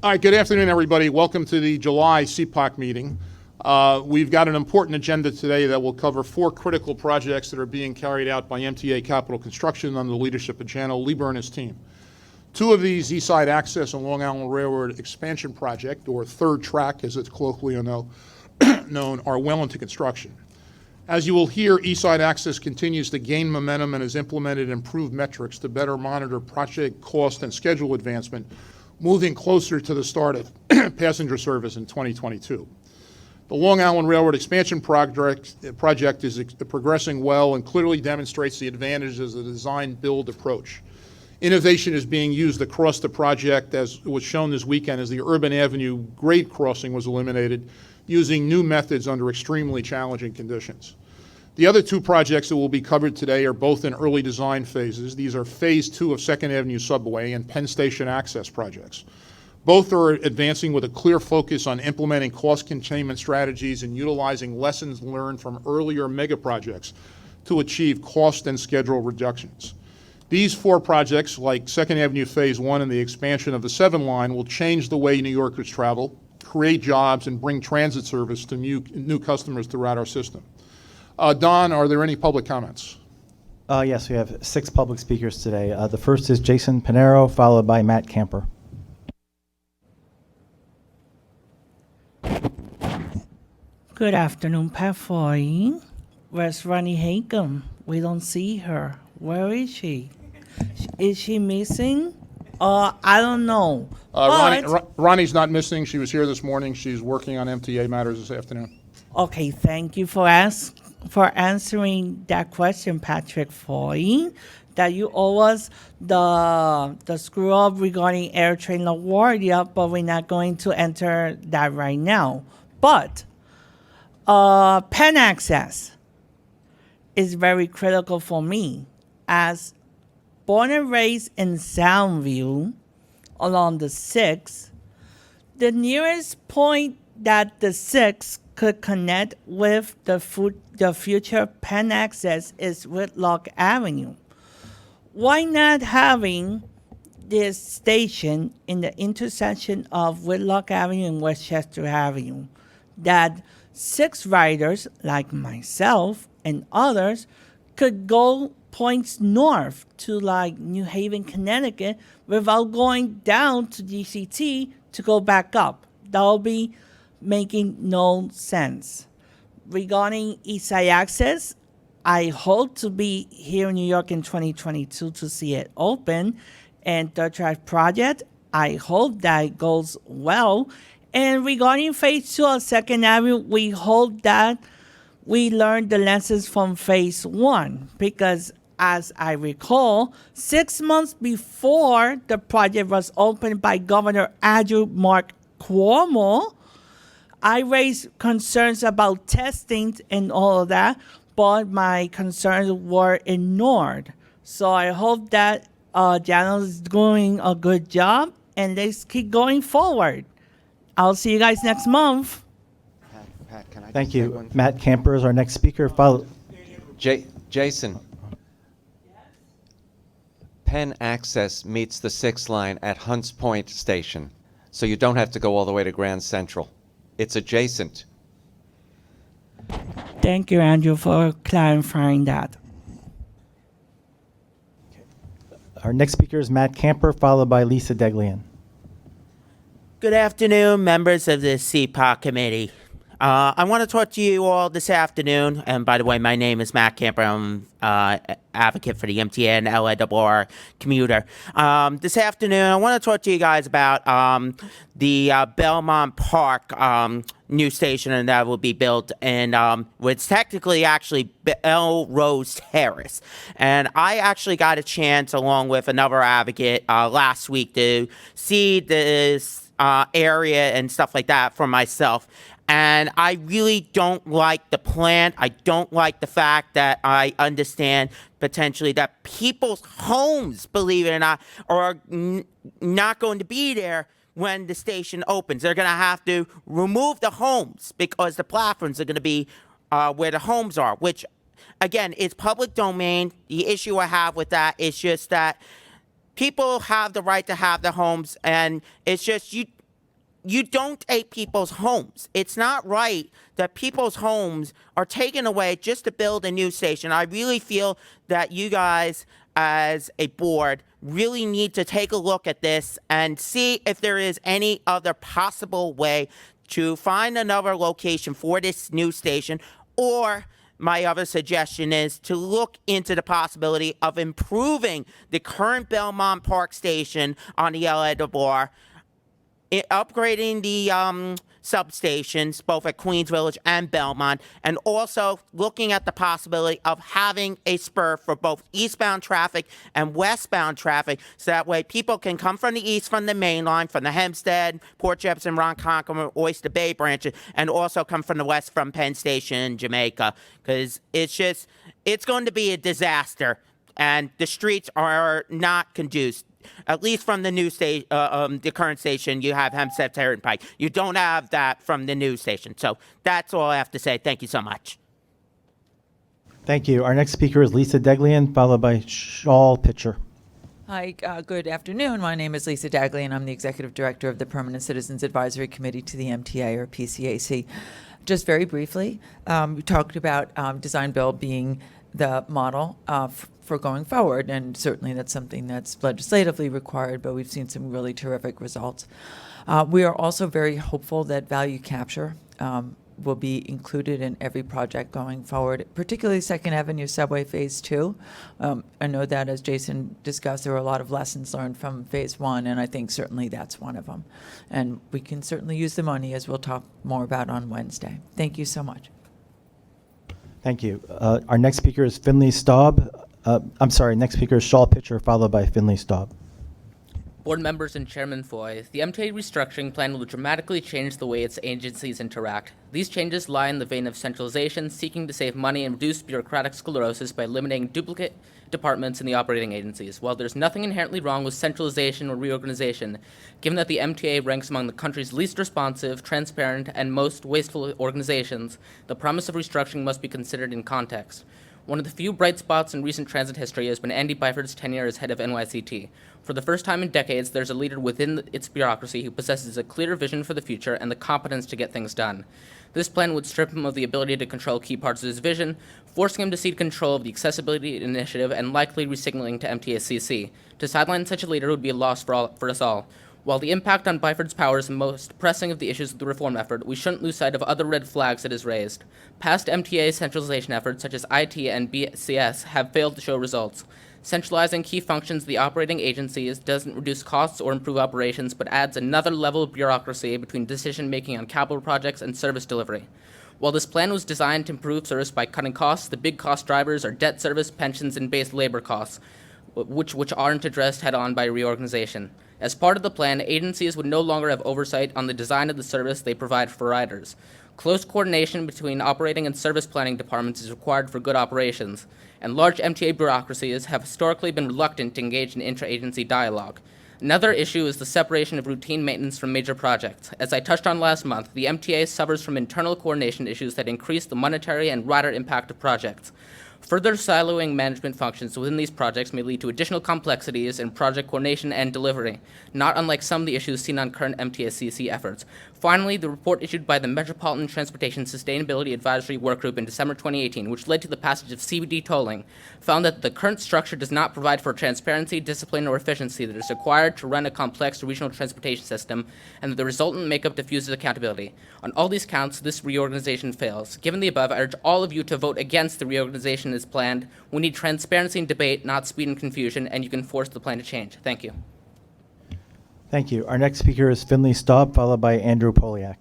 All right, good afternoon, everybody. Welcome to the July CPOC meeting. We've got an important agenda today that will cover 4 critical projects that are being carried out by MTA Capital Construction under the leadership of Jano Lieber and his team. 2 of these, East Side Access and Long Island Railroad Expansion Project, or Third Track as it's colloquially known, are well into construction. As you will hear, East Side Access continues to gain momentum and has implemented improved metrics to better monitor project cost and schedule advancement, moving closer to the start of passenger service in 2022. The Long Island Railroad Expansion project is progressing well and clearly demonstrates the advantages of the design-build approach. Innovation is being used across the project, as was shown this weekend as the Urban Avenue grade crossing was eliminated, using new methods under extremely challenging conditions. The other 2 projects that will be covered today are both in early design phases. These are Phase 2 of 2nd Avenue Subway and Penn Station Access projects. Both are advancing with a clear focus on implementing cost containment strategies and utilizing lessons learned from earlier mega projects to achieve cost and schedule reductions. These 4 projects, like 2nd Avenue Phase 1 and the expansion of the 7 line, will change the way New Yorkers travel, create jobs, and bring transit service to new customers throughout our system. Don, are there any public comments? Yes, we have 6 public speakers today. The first is Jason Panero, followed by Matt Camper. Good afternoon, Pat Foy. Where's Ronnie Hakem? We don't see her. Where is she? Is she missing? I don't know. Ronnie's not missing. She was here this morning. She's working on MTA matters this afternoon. Okay, thank you for answering that question, Patrick Foy. That you owe us the screw up regarding AirTrain LaGuardia, but we're not going to enter that right now. But Penn Access is very critical for me, as born and raised in Soundview along the 6th. The nearest point that the 6th could connect with the future Penn Access is Whitlock Avenue. Why not having this station in the intersection of Whitlock Avenue and Westchester Avenue, that 6 riders like myself and others could go points north to like New Haven, Connecticut without going down to DCT to go back up? That'll be making no sense. Regarding East Side Access, I hope to be here in New York in 2022 to see it open. And Third Track Project, I hope that goes well. And regarding Phase 2 of 2nd Avenue, we hope that we learned the lessons from Phase 1, because as I recall, 6 months before the project was opened by Governor Andrew Mark Cuomo, I raised concerns about testing and all of that, but my concerns were ignored. So I hope that Jano is doing a good job, and let's keep going forward. I'll see you guys next month. Pat, can I Thank just say you. one? Matt Camper is our next speaker. Jason. Penn Access meets the 6th line at Hunts Point Station, so you don't have to go all the way to Grand Central. It's adjacent. Thank you, Andrew, for clarifying that. Our next speaker is Matt Camper, followed by Lisa Deglian. Good afternoon, members of the CPOC committee. I want to talk to you all this afternoon, and by the way, my name is Matt Camper. I'm advocate for the MTA and LIRR commuter. This afternoon, I want to talk to you guys about the Belmont Park new station that will be built in what's technically actually Belrose Terrace. And I actually got a chance, along with another advocate, last week to see this area and stuff like that for myself. And I really don't like the plan. I don't like the fact that I understand potentially that people's homes, believe it or not, are not going to be there when the station opens. They're going to have to remove the homes because the platforms are going to be where the homes are, which, again, it's public domain. The issue I have with that is just that people have the right to have their homes, and it's just you don't take people's homes. It's not right that people's homes are taken away just to build a new station. I really feel that you guys, as a board, really need to take a look at this and see if there is any other possible way to find another location for this new station. Or my other suggestion is to look into the possibility of improving the current Belmont Park station on the LA Bar, upgrading the substations both at Queens Village and Belmont, and also looking at the possibility of having a spur for both eastbound traffic and westbound traffic, so that way people can come from the east from the main line, from the Hempstead, Port Jefferson, Ronkonkoma, Oyster Bay branches, and also come from the west from Penn Station, Jamaica, because it's going to be a disaster, and the streets are not conducive. At least from the new station, the current station, you have Hempstead Turnpike. You don't have that from the new station. So that's all I have to say. Thank you so much. Thank you. Our next speaker is Lisa Deglian, followed by Shawl Pitcher. Hi, good afternoon. My name is Lisa Dagley, and I'm the Executive Director of the Permanent Citizens Advisory Committee to the MTA, or PCAC. Just very briefly, we talked about design build being the model for going forward, and certainly that's something that's legislatively required, but we've seen some really terrific results. We are also very hopeful that value capture will be included in every project going forward, particularly Second Avenue Subway Phase 2. I know that, as Jason discussed, there were a lot of lessons learned from Phase 1, and I think certainly that's one of them. And we can certainly use the money, as we'll talk more about on Wednesday. Thank you so much. Thank you. Our next speaker is Finley Staub. Next speaker is Shawl Pitcher, followed by Finley Staub. Board members and Chairman Foy, the MTA restructuring plan will dramatically change the way its agencies interact. These changes lie in the vein of centralization, seeking to save money and reduce bureaucratic sclerosis by eliminating duplicate departments in the operating agencies. While there's nothing inherently wrong with centralization or reorganization, given that the MTA ranks among the country's least responsive, transparent, and most wasteful organizations, the promise of restructuring must be considered in context. One of the few bright spots in recent transit history has been Andy Byford's tenure as head of NYCT. For the first time in decades, there's a leader within its bureaucracy who possesses a clear vision for the future and the competence to get things done. This plan would strip him of the ability to control key parts of his vision, forcing him to cede control of the accessibility initiative and likely resignaling to MTSCC. To sideline such a leader would be a loss for us all. While the impact on Byford's power is the most pressing of the issues of the reform effort, we shouldn't lose sight of other red flags it has raised. Past MTA centralization efforts, such as IT and BCS, have failed to show results. Centralizing key functions of the operating agencies doesn't reduce costs or improve operations, but adds another level of bureaucracy between decision-making on capital projects and service delivery. While this plan was designed to improve service by cutting costs, the big cost drivers are debt service, pensions, and base labor costs, which aren't addressed head-on by reorganization. As part of the plan, agencies would no longer have oversight on the design of the service they provide for riders. Close coordination between operating and service planning departments is required for good operations, and large MTA bureaucracies have historically been reluctant to engage in intra-agency dialogue. Another issue is the separation of routine maintenance from major projects. As I touched on last month, the MTA suffers from internal coordination issues that increase the monetary and rider impact of projects. Further siloing management functions within these projects may lead to additional complexities in project coordination and delivery, not unlike some of the issues seen on current MTSCC efforts. Finally, the report issued by the Metropolitan Transportation Sustainability Advisory Workgroup in December 2018, which led to the passage of CBD tolling, found that the current structure does not provide for transparency, discipline, or efficiency that is required to run a complex regional transportation system, and that the resultant makeup diffuses accountability. On all these counts, this reorganization fails. Given the above, I urge all of you to vote against the reorganization as planned. We need transparency and debate, not speed and confusion, and you can force the plan to change. Thank you. Thank you. Our next speaker is Finley Staub, followed by Andrew Poliak.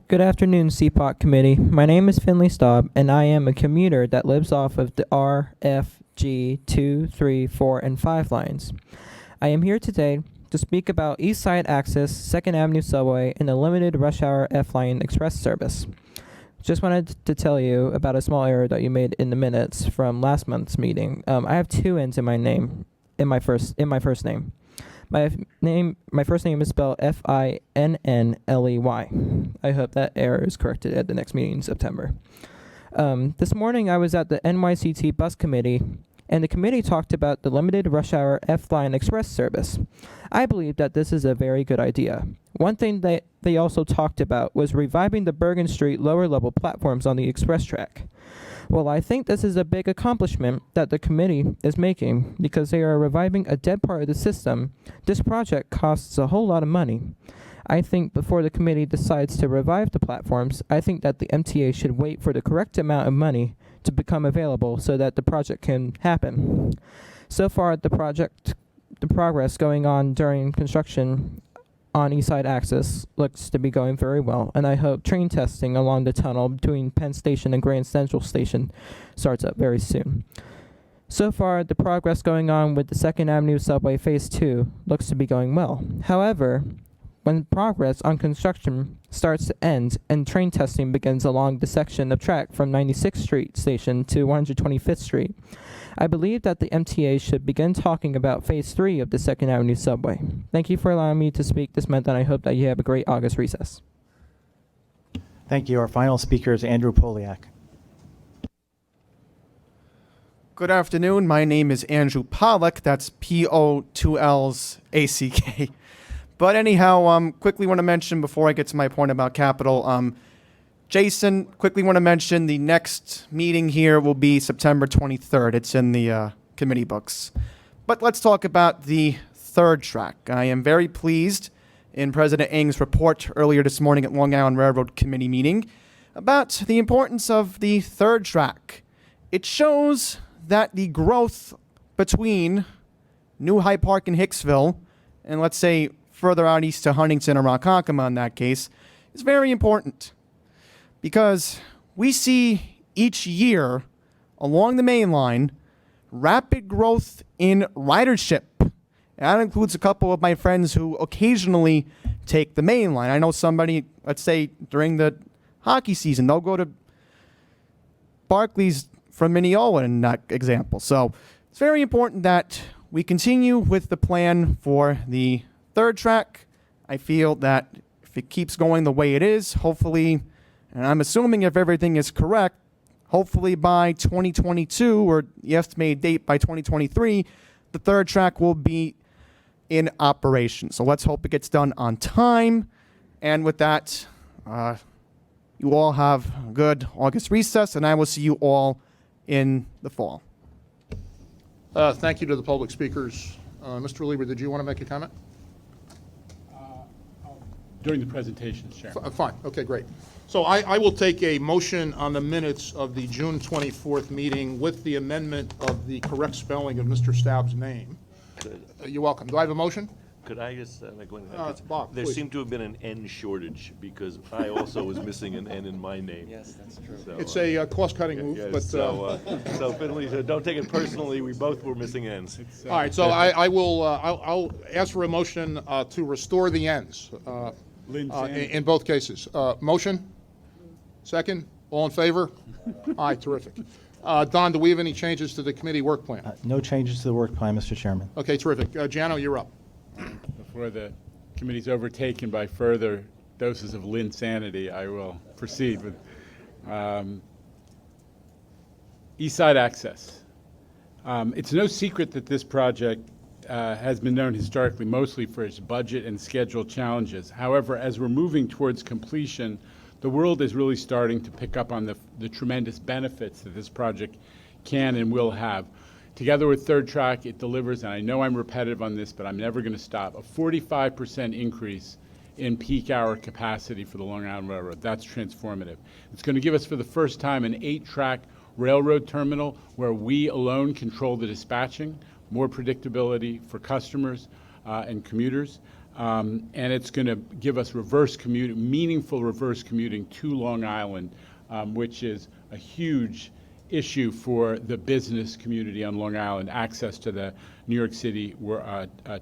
Good afternoon, CPOC committee. My name is Finley Staub, and I am a commuter that lives off of the R, F, G, 2, 3, 4, and 5 lines. I am here today to speak about East Side Access, 2nd Avenue Subway, and the limited rush hour F line express service. Just wanted to tell you about a small error that you made in the minutes from last month's meeting. I have 2 N's in my name, in my first name. My first name is spelled Finnley. I hope that error is corrected at the next meeting in September. This morning I was at the NYCT bus committee, and the committee talked about the limited rush hour F-Line Express service. I believe that this is a very good idea. One thing that they also talked about was reviving the Bergen Street lower level platforms on the express track. Well, I think this is a big accomplishment that the committee is making because they are reviving a dead part of the system. This project costs a whole lot of money. I think before the committee decides to revive the platforms, I think that the MTA should wait for the correct amount of money to become available so that the project can happen. So far, the progress going on during construction on East Side Access looks to be going very well, and I hope train testing along the tunnel between Penn Station and Grand Central Station starts up very soon. So far, the progress going on with the 2nd Avenue Subway Phase 2 looks to be going well. However, when progress on construction starts to end and train testing begins along the section of track from 96th Street Station to 125th Street, I believe that the MTA should begin talking about Phase 3 of the 2nd Avenue Subway. Thank you for allowing me to speak this month, and I hope that you have a great August recess. Thank you. Our final speaker is Andrew Poliak. Good afternoon. My name is Andrew Pollack. That's P-O-2-L-A-C-K. But anyhow, quickly want to mention before I get to my point about capital, Jason, quickly want to mention the next meeting here will be September 23rd. It's in the committee books. But let's talk about the third track. I am very pleased in President Ng's report earlier this morning at Long Island Railroad Committee meeting about the importance of the third track. It shows that the growth between New Hyde Park and Hicksville, and let's say further out east to Huntington or Ronkonkoma in that case, is very important. Because we see each year along the main line rapid growth in ridership. And that includes a couple of my friends who occasionally take the main line. I know somebody, let's say during the hockey season, they'll go to Barclays from Mineola in that example. So it's very important that we continue with the plan for the third track. I feel that if it keeps going the way it is, hopefully, and I'm assuming if everything is correct, hopefully by 2022 or the estimated date by 2023, the third track will be in operation. So let's hope it gets done on time. And with that, you all have a good August recess, and I will see you all in the fall. Thank you to the public speakers. Mr. Lieber, did you want to make a comment? During the presentation, Chairman. Fine. Okay, great. So I will take a motion on the minutes of the June 24th meeting with the amendment of the correct spelling of Mr. Staub's name. You're welcome. Do I have a motion? Could I just make one? Bob, There please. seemed to have been an N shortage because I also was missing an N in my name. Yes, that's true. So, It's a cost-cutting move, yes, but... so Finley, don't take it personally. We both were missing N's. all right, so I'll ask for a motion to restore the ends in both cases. Motion? Second? All in favor? All right, terrific. Don, do we have any changes to the committee work plan? No changes to the work plan, Mr. Chairman. Okay, terrific. Jano, you're up. Before the committee's overtaken by further doses of Linsanity, I will proceed with East Side Access. It's no secret that this project has been known historically mostly for its budget and schedule challenges. However, as we're moving towards completion, the world is really starting to pick up on the tremendous benefits that this project can and will have. Together with Third Track, it delivers, and I know I'm repetitive on this, but I'm never going to stop, a 45% increase in peak hour capacity for the Long Island Railroad. That's transformative. It's going to give us, for the first time, an 8-track railroad terminal where we alone control the dispatching, more predictability for customers and commuters. And it's going to give us meaningful reverse commuting to Long Island, which is a huge issue for the business community on Long Island, access to the New York City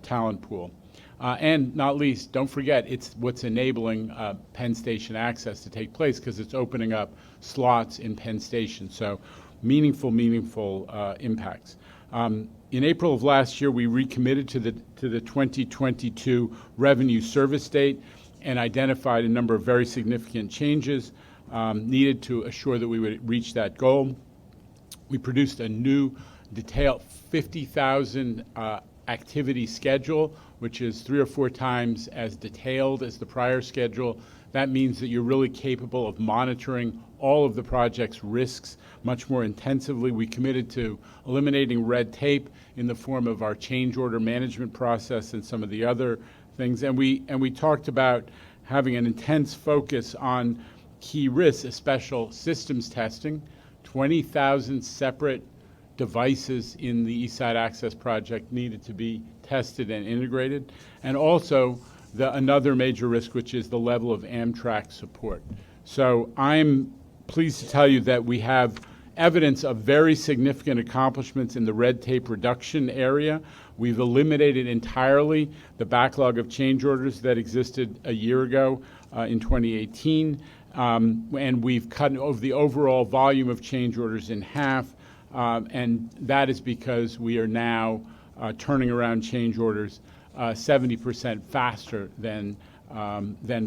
talent pool. And not least, don't forget, it's what's enabling Penn Station access to take place because it's opening up slots in Penn Station. So meaningful impacts. In April of last year, we recommitted to the 2022 revenue service date and identified a number of very significant changes needed to assure that we would reach that goal. We produced a new detailed 50,000 activity schedule, which is 3 or 4 times as detailed as the prior schedule. That means that you're really capable of monitoring all of the project's risks much more intensively. We committed to eliminating red tape in the form of our change order management process and some of the other things. And we talked about having an intense focus on key risks, special systems testing, 20,000 separate devices in the East Side Access project needed to be tested and integrated, and also another major risk, which is the level of Amtrak support. So I'm pleased to tell you that we have evidence of very significant accomplishments in the red tape reduction area. We've eliminated entirely the backlog of change orders that existed a year ago in 2018, and we've cut the overall volume of change orders in half, and that is because we are now turning around change orders 70% faster than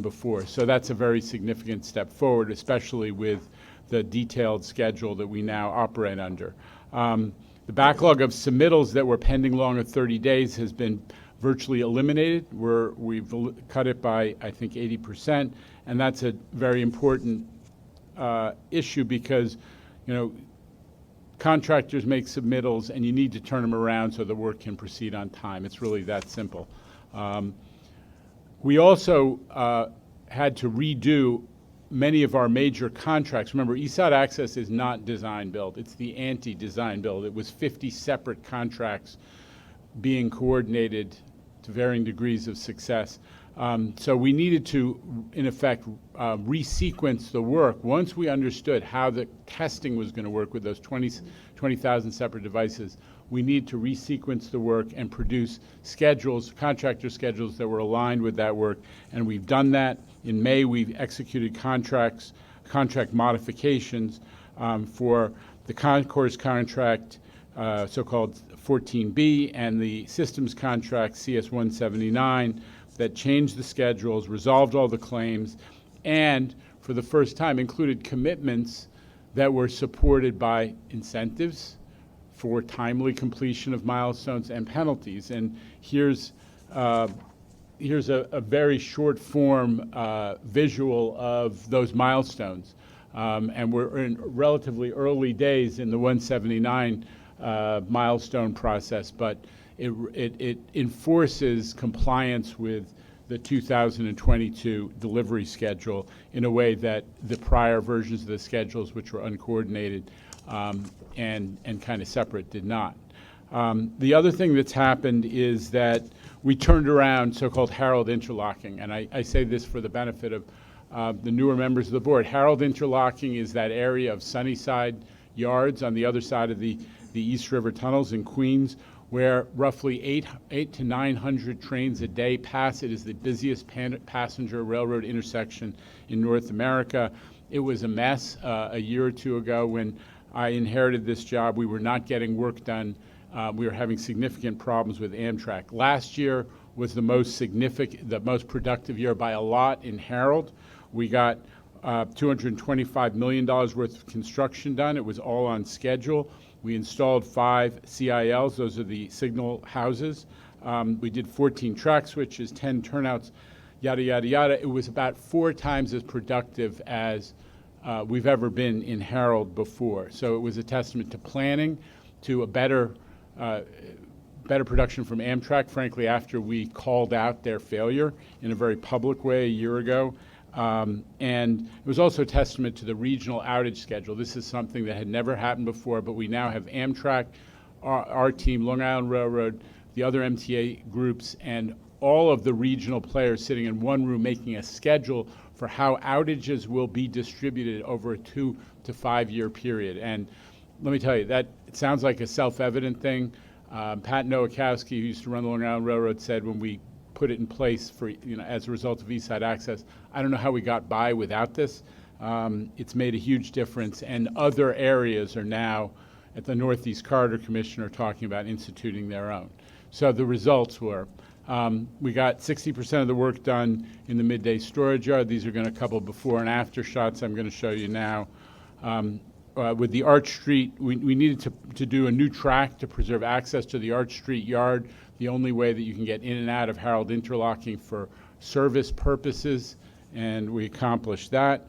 before. So that's a very significant step forward, especially with the detailed schedule that we now operate under. The backlog of submittals that were pending longer 30 days has been virtually eliminated. We've cut it by, I think, 80%, and that's a very important issue because, contractors make submittals, and you need to turn them around so the work can proceed on time. It's really that simple. We also had to redo many of our major contracts. Remember, East Side Access is not design build. It's the anti-design build. It was 50 separate contracts being coordinated to varying degrees of success. So we needed to, in effect, resequence the work. Once we understood how the testing was going to work with those 20,000 separate devices, we need to resequence the work and produce schedules, contractor schedules that were aligned with that work. And we've done that. In May, we've executed contract modifications for the concourse contract, so-called 14B, and the systems contract, CS 179, that changed the schedules, resolved all the claims, and for the first time included commitments that were supported by incentives for timely completion of milestones and penalties. And here's a very short form visual of those milestones. And we're in relatively early days in the 179 milestone process, but it enforces compliance with the 2022 delivery schedule in a way that the prior versions of the schedules, which were uncoordinated and kind of separate, did not. The other thing that's happened is that we turned around so-called Herald interlocking, and I say this for the benefit of the newer members of the board. Herald interlocking is that area of Sunnyside Yards on the other side of the East River tunnels in Queens, where roughly 800 to 900 trains a day pass. It is the busiest passenger railroad intersection in North America. It was a mess a year or two ago when I inherited this job. We were not getting work done. We were having significant problems with Amtrak. Last year was the most productive year by a lot in Herald. We got $225 million worth of construction done. It was all on schedule. We installed 5 CILs. Those are the signal houses. We did 14 track switches, 10 turnouts, yada, yada, yada. It was about 4 times as productive as we've ever been in Herald before. So it was a testament to planning, to a better production from Amtrak, frankly, after we called out their failure in a very public way a year ago. And it was also a testament to the regional outage schedule. This is something that had never happened before, but we now have Amtrak, our team, Long Island Railroad, the other MTA groups, and all of the regional players sitting in one room making a schedule for how outages will be distributed over a 2 to 5 year period. And let me tell you, that it sounds like a self-evident thing. Pat Nowakowski, who used to run the Long Island Railroad, said when we put it in place for, as a result of East Side Access, I don't know how we got by without this. It's made a huge difference, and other areas are now, at the Northeast Corridor Commission, are talking about instituting their own. So the results were, we got 60% of the work done in the midday storage yard. These are going to couple before and after shots I'm going to show you now. with the Arch Street, we needed to do a new track to preserve access to the Arch Street yard, the only way that you can get in and out of Harold Interlocking for service purposes, and we accomplished that.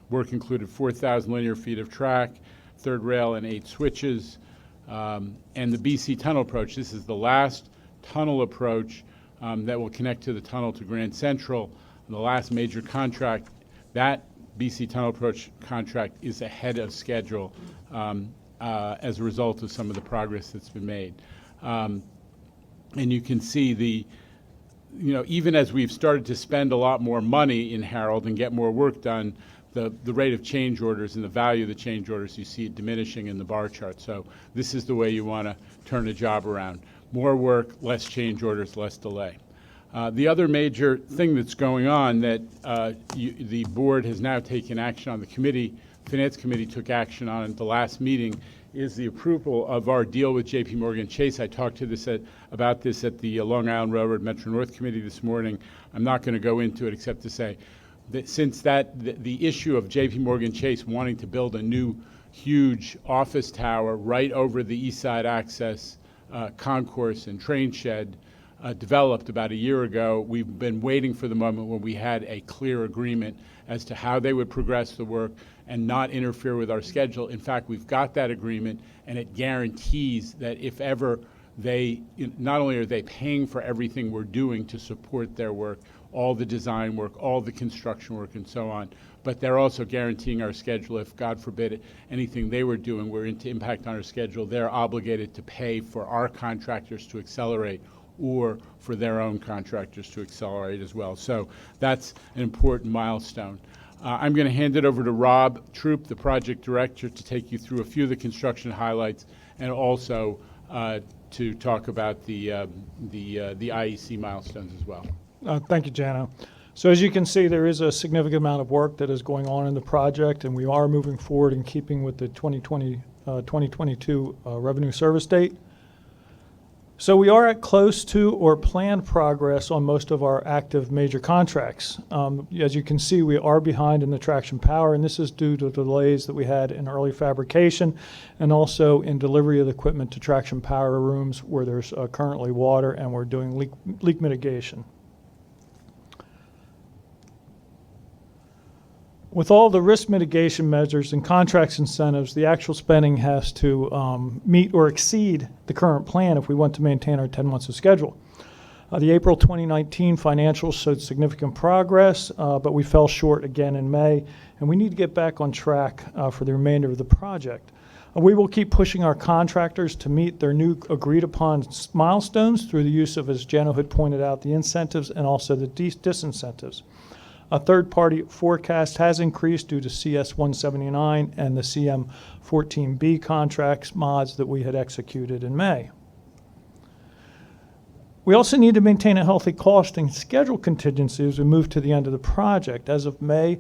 Work included 4,000 linear feet of track, third rail, and 8 switches. And the BC tunnel approach, this is the last tunnel approach that will connect to the tunnel to Grand Central. And the last major contract, that BC tunnel approach contract is ahead of schedule as a result of some of the progress that's been made. And you can see even as we've started to spend a lot more money in Harold and get more work done, the rate of change orders and the value of the change orders, you see it diminishing in the bar chart. So this is the way you want to turn a job around. More work, less change orders, less delay. The other major thing that's going on that the board has now taken action on, the Finance Committee took action on at the last meeting, is the approval of our deal with J.P. Morgan Chase. I talked about this at the Long Island Railroad Metro North Committee this morning. I'm not going to go into it except to say that since the issue of J.P. Morgan Chase wanting to build a new huge office tower right over the East Side Access concourse and train shed developed about a year ago, we've been waiting for the moment when we had a clear agreement as to how they would progress the work and not interfere with our schedule. In fact, we've got that agreement, and it guarantees that if ever not only are they paying for everything we're doing to support their work, all the design work, all the construction work, and so on, but they're also guaranteeing our schedule. If, God forbid, anything they were doing were to impact on our schedule, they're obligated to pay for our contractors to accelerate or for their own contractors to accelerate as well. So that's an important milestone. I'm going to hand it over to Rob Troop, the project director, to take you through a few of the construction highlights and also to talk about the IEC milestones as well. Thank you, Jano. So as you can see, there is a significant amount of work that is going on in the project, and we are moving forward in keeping with the 2022 revenue service date. So we are at close to or planned progress on most of our active major contracts. As you can see, we are behind in the traction power, and this is due to delays that we had in early fabrication and also in delivery of the equipment to traction power rooms where there's currently water and we're doing leak mitigation. With all the risk mitigation measures and contracts incentives, the actual spending has to meet or exceed the current plan if we want to maintain our 10 months of schedule. The April 2019 financials showed significant progress, but we fell short again in May, and we need to get back on track for the remainder of the project. We will keep pushing our contractors to meet their new agreed upon milestones through the use of, as Jano had pointed out, the incentives and also the disincentives. A third-party forecast has increased due to CS 179 and the CM 14B contracts mods that we had executed in May. We also need to maintain a healthy cost and schedule contingency as we move to the end of the project. As of May,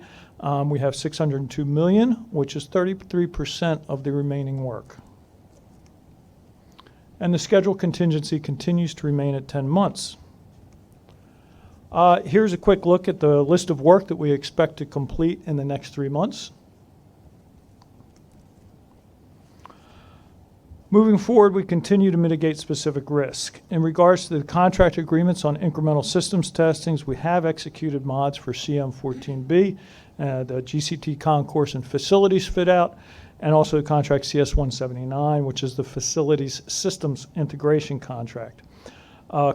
we have $602 million, which is 33% of the remaining work. And the schedule contingency continues to remain at 10 months. Here's a quick look at the list of work that we expect to complete in the next 3 months. Moving forward, we continue to mitigate specific risk. In regards to the contract agreements on incremental systems testings, we have executed mods for CM14B, the GCT concourse and facilities fit out, and also the contract CS 179, which is the facilities systems integration contract.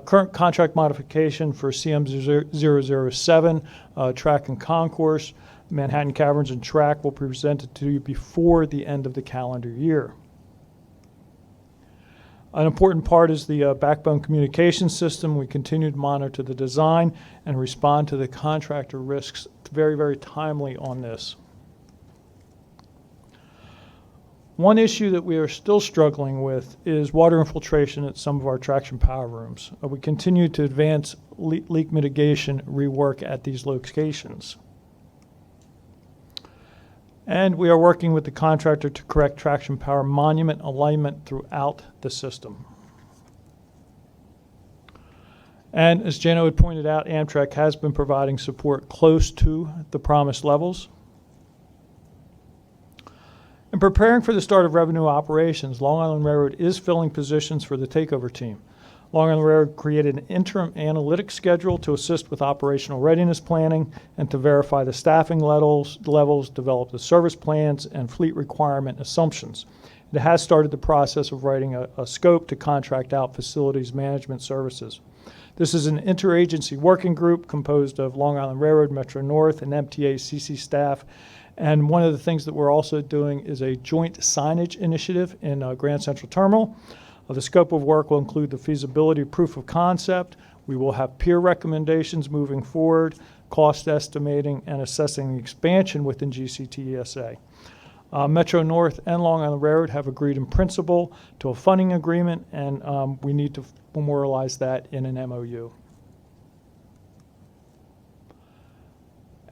Current contract modification for CM007, track and concourse, Manhattan Caverns and track will be presented to you before the end of the calendar year. An important part is the backbone communication system. We continue to monitor the design and respond to the contractor risks very, very timely on this. One issue that we are still struggling with is water infiltration at some of our traction power rooms. We continue to advance leak mitigation rework at these locations. And we are working with the contractor to correct traction power monument alignment throughout the system. And as Jano had pointed out, Amtrak has been providing support close to the promised levels. And preparing for the start of revenue operations, Long Island Railroad is filling positions for the takeover team. Long Island Railroad created an interim analytic schedule to assist with operational readiness planning and to verify the staffing levels, develop the service plans, and fleet requirement assumptions. It has started the process of writing a scope to contract out facilities management services. This is an interagency working group composed of Long Island Railroad, Metro North, and MTA CC staff. And one of the things that we're also doing is a joint signage initiative in Grand Central Terminal. The scope of work will include the feasibility proof of concept. We will have peer recommendations moving forward, cost estimating, and assessing the expansion within GCTESA. Metro North and Long Island Railroad have agreed in principle to a funding agreement, and we need to memorialize that in an MOU.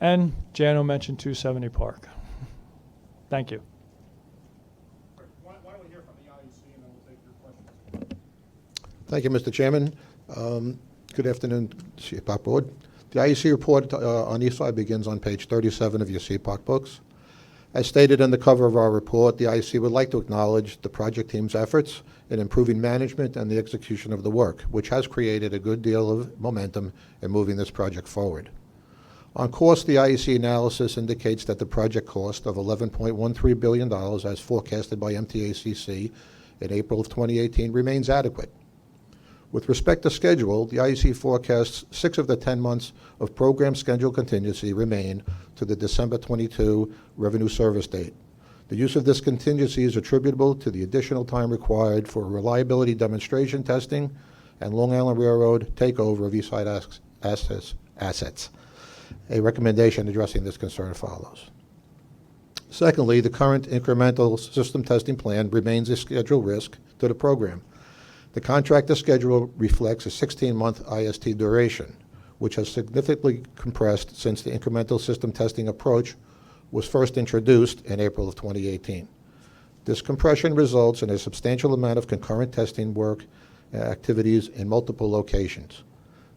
And Jano mentioned 270 Park. Thank you. Why don't we hear from the IEC and then we'll take your questions. Thank you, Mr. Chairman. Good afternoon, CPOC Board. The IEC report on Eastside begins on page 37 of your CPOC books. As stated in the cover of our report, the IEC would like to acknowledge the project team's efforts in improving management and the execution of the work, which has created a good deal of momentum in moving this project forward. On cost, the IEC analysis indicates that the project cost of $11.13 billion, as forecasted by MTACC in April of 2018, remains adequate. With respect to schedule, the IEC forecasts 6 of the 10 months of program schedule contingency remain to the December 22 revenue service date. The use of this contingency is attributable to the additional time required for reliability demonstration testing and Long Island Railroad takeover of Eastside assets. A recommendation addressing this concern follows. Secondly, the current incremental system testing plan remains a schedule risk to the program. The contractor schedule reflects a 16-month IST duration, which has significantly compressed since the incremental system testing approach was first introduced in April of 2018. This compression results in a substantial amount of concurrent testing work activities in multiple locations.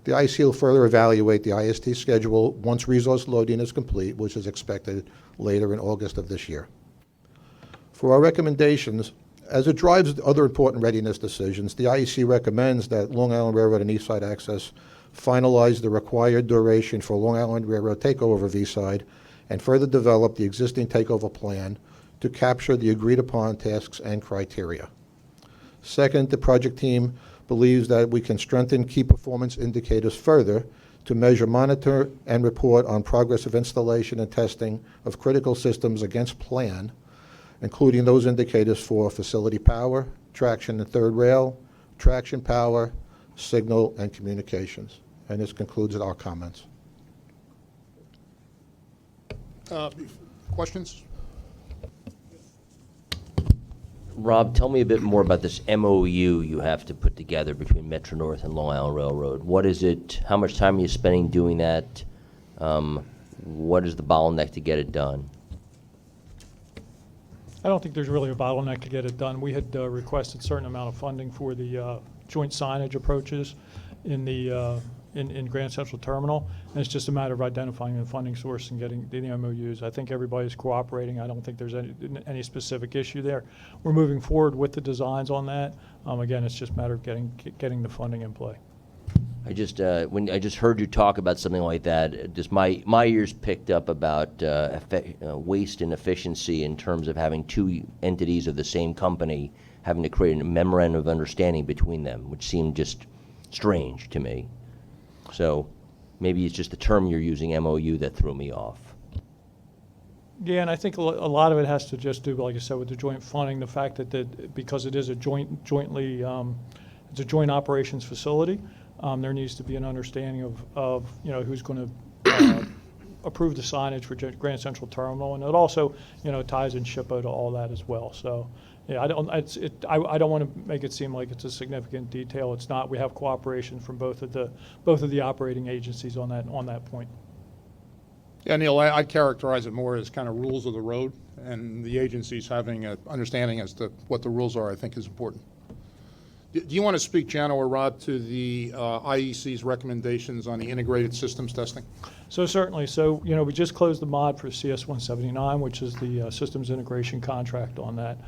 The IEC will further evaluate the IST schedule once resource loading is complete, which is expected later in August of this year. For our recommendations, as it drives other important readiness decisions, the IEC recommends that Long Island Railroad and Eastside Access finalize the required duration for Long Island Railroad takeover of Eastside and further develop the existing takeover plan to capture the agreed-upon tasks and criteria. Second, the project team believes that we can strengthen key performance indicators further to measure, monitor, and report on progress of installation and testing of critical systems against plan, including those indicators for facility power, traction and third rail, traction power, signal, and communications. And this concludes our comments. Questions? Rob, tell me a bit more about this MOU you have to put together between Metro North and Long Island Railroad. What is it? How much time are you spending doing that? What is the bottleneck to get it done? I don't think there's really a bottleneck to get it done. We had requested a certain amount of funding for the joint signage approaches in the in Grand Central Terminal, and it's just a matter of identifying the funding source and getting the MOUs. I think everybody's cooperating. I don't think there's any specific issue there. We're moving forward with the designs on that. Again, it's just a matter of getting the funding in play. I just when I just heard you talk about something like that, just my ears picked up about waste and efficiency in terms of having two entities of the same company having to create a memorandum of understanding between them, which seemed just strange to me. So maybe it's just the term you're using, MOU, that threw me off. Yeah, and I think a lot of it has to just do, like I said, with the joint funding, the fact that because it is a jointly, it's a joint operations facility, there needs to be an understanding of who's going to approve the signage for Grand Central Terminal, and it also ties in SHPO to all that as well. So yeah, I don't want to make it seem like it's a significant detail. It's not. We have cooperation from both of the operating agencies on that point. Yeah, Neil, I'd characterize it more as kind of rules of the road, and the agencies having an understanding as to what the rules are, I think, is important. Do you want to speak, Jano or Rod, to the IEC's recommendations on the integrated systems testing? So certainly. So, we just closed the mod for CS-179, which is the systems integration contract on that.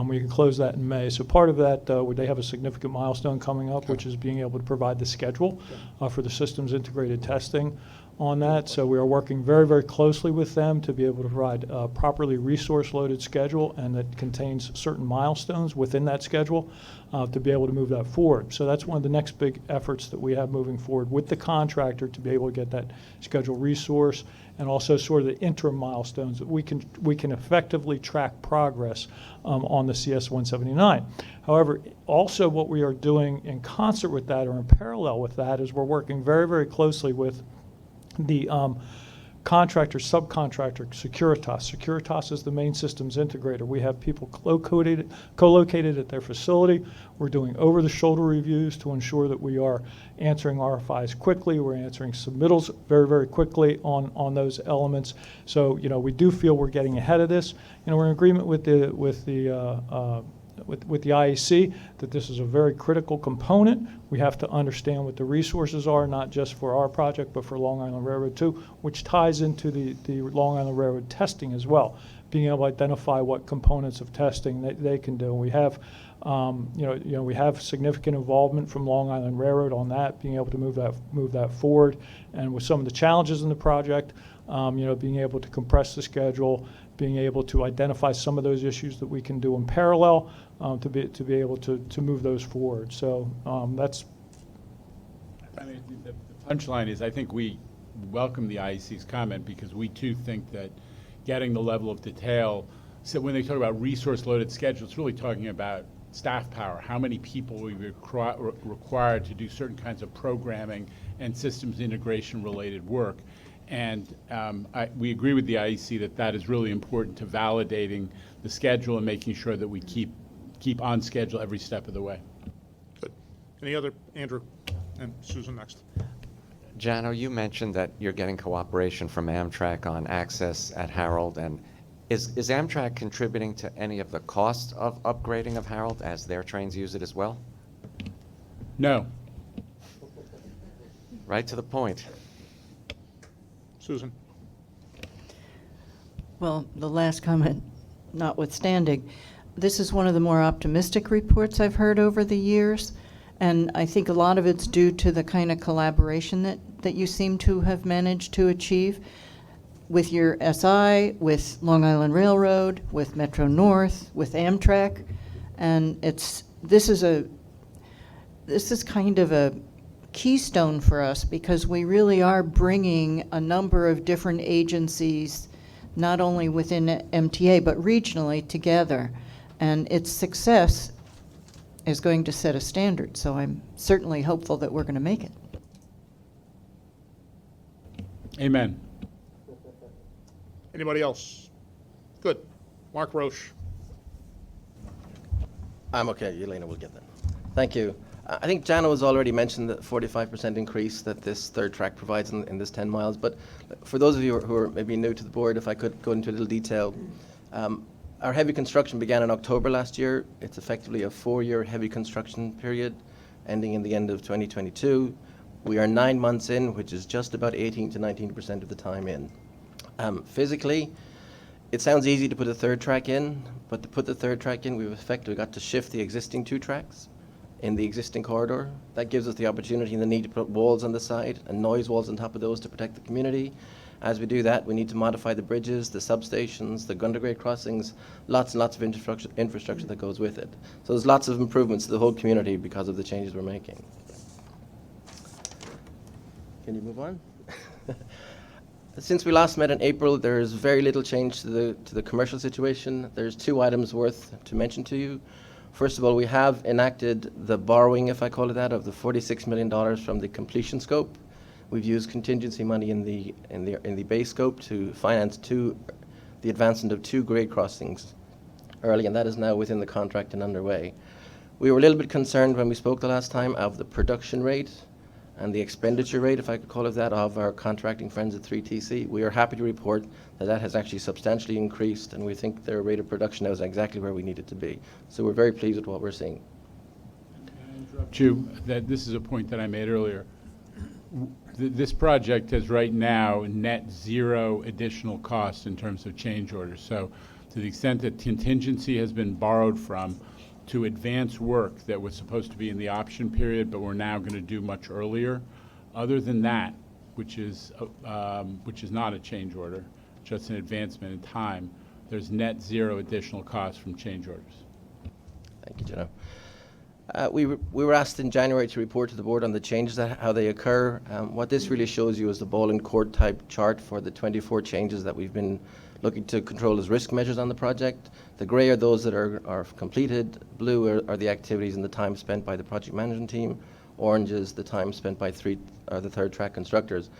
We can close that in May. So part of that, they have a significant milestone coming up, which is being able to provide the schedule for the systems integrated testing on that. So we are working very, very closely with them to be able to provide a properly resource-loaded schedule, and that contains certain milestones within that schedule to be able to move that forward. So that's one of the next big efforts that we have moving forward with the contractor to be able to get that schedule resource, and also sort of the interim milestones that we can effectively track progress on the CS-179. However, also what we are doing in concert with that, or in parallel with that, is we're working very, very closely with the contractor, subcontractor, Securitas. Securitas is the main systems integrator. We have people co-located at their facility. We're doing over-the-shoulder reviews to ensure that we are answering RFIs quickly. We're answering submittals very, very quickly on those elements. So, we do feel we're getting ahead of this. We're in agreement with the IEC that this is a very critical component. We have to understand what the resources are, not just for our project, but for Long Island Railroad too, which ties into the Long Island Railroad testing as well, being able to identify what components of testing they can do. We have, we have significant involvement from Long Island Railroad on that, being able to move that forward, and with some of the challenges in the project, being able to compress the schedule, being able to identify some of those issues that we can do in parallel to be able to move those forward. So that's. I mean, the punchline is, I think we welcome the IEC's comment, because we too think that getting the level of detail. So when they talk about resource-loaded schedule, it's really talking about staff power. How many people we required to do certain kinds of programming and systems integration-related work. And we agree with the IEC that is really important to validating the schedule and making sure that we keep on schedule every step of the way. Good. Any other, Andrew and Susan next? Jano, you mentioned that you're getting cooperation from Amtrak on access at Harold, and is Amtrak contributing to any of the cost of upgrading of Harold as their trains use it as well? No. Right to the point. Susan? Well, the last comment notwithstanding, this is one of the more optimistic reports I've heard over the years, and I think a lot of it's due to the kind of collaboration that you seem to have managed to achieve with your SI, with Long Island Railroad, with Metro North, with Amtrak, and this is kind of a keystone for us, because we really are bringing a number of different agencies, not only within MTA, but regionally together. And its success is going to set a standard. So I'm certainly hopeful that we're going to make it. Amen. Anybody else? Good. Mark Roche. I'm okay. Elena will get that. Thank you. I think Jano has already mentioned the 45% increase that this third track provides in this 10 miles. But for those of you who are maybe new to the board, if I could go into a little detail. Our heavy construction began in October last year. It's effectively a 4-year heavy construction period, ending in the end of 2022. We are 9 months in, which is just about 18 to 19% of the time in. Physically, it sounds easy to put a third track in, but to put the third track in, we've effectively got to shift the existing 2 tracks in the existing corridor. That gives us the opportunity and the need to put walls on the side and noise walls on top of those to protect the community. As we do that, we need to modify the bridges, the substations, the undergrade crossings, lots and lots of infrastructure that goes with it. So there's lots of improvements to the whole community because of the changes we're making. Can you move on? Since we last met in April, there's very little change to the commercial situation. There's 2 items worth to mention to you. First of all, we have enacted the borrowing, if I call it that, of the $46 million from the completion scope. We've used contingency money in the base scope to finance the advancement of 2 grade crossings early, and that is now within the contract and underway. We were a little bit concerned when we spoke the last time of the production rate and the expenditure rate, if I could call it that, of our contracting friends at 3TC. We are happy to report that has actually substantially increased, and we think their rate of production now is exactly where we need it to be. So we're very pleased with what we're seeing. interrupt you, that this is a point that I made earlier. This project has right now net zero additional costs in terms of change orders. So to the extent that contingency has been borrowed from to advance work that was supposed to be in the option period, but we're now going to do much earlier, other than that, which is not a change order, just an advancement in time, there's net zero additional costs from change orders. Thank you, Gino. We were asked in January to report to the board on the changes, how they occur. What this really shows you is the ball and court type chart for the 24 changes that we've been looking to control as risk measures on the project. The grey are those that are completed. Blue are the activities and the time spent by the project management team. Orange is the time spent by the third track constructors.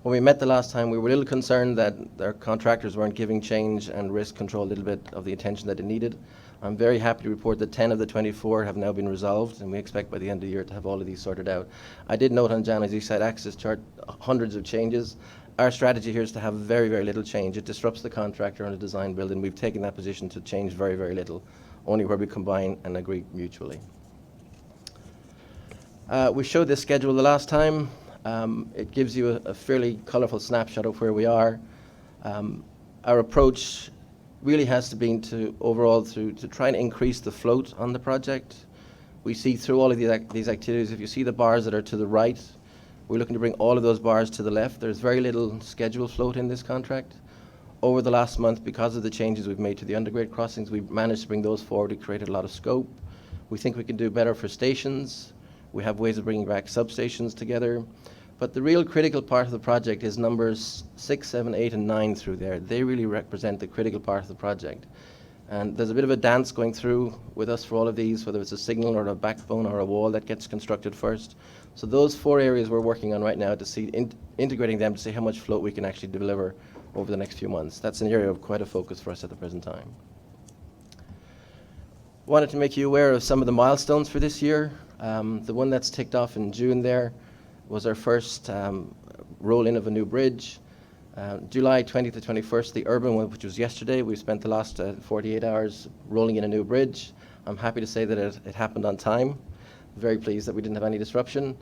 When we met the last time, we were a little concerned that their contractors weren't giving change and risk control a little bit of the attention that it needed. I'm very happy to report that 10 of the 24 have now been resolved, and we expect by the end of the year to have all of these sorted out. I did note on Jana's Eastside Access chart hundreds of changes. Our strategy here is to have very, very little change. It disrupts the contractor on a design build, and we've taken that position to change very, very little, only where we combine and agree mutually. We showed this schedule the last time. It gives you a fairly colourful snapshot of where we are. Our approach really has to be to try and increase the float on the project. We see through all of these activities, if you see the bars that are to the right, we're looking to bring all of those bars to the left. There's very little schedule float in this contract. Over the last month, because of the changes we've made to the undergrade crossings, we've managed to bring those forward. It created a lot of scope. We think we can do better for stations. We have ways of bringing back substations together. But the real critical part of the project is numbers 6, 7, 8, and 9 through there. They really represent the critical part of the project. And there's a bit of a dance going through with us for all of these, whether it's a signal or a backbone or a wall that gets constructed first. So those 4 areas we're working on right now to see integrating them to see how much float we can actually deliver over the next few months. That's an area of quite a focus for us at the present time. Wanted to make you aware of some of the milestones for this year. The one that's ticked off in June there was our first roll-in of a new bridge. July 20th to 21st, the urban one, which was yesterday. We spent the last 48 hours rolling in a new bridge. I'm happy to say that it happened on time. Very pleased that we didn't have any disruption.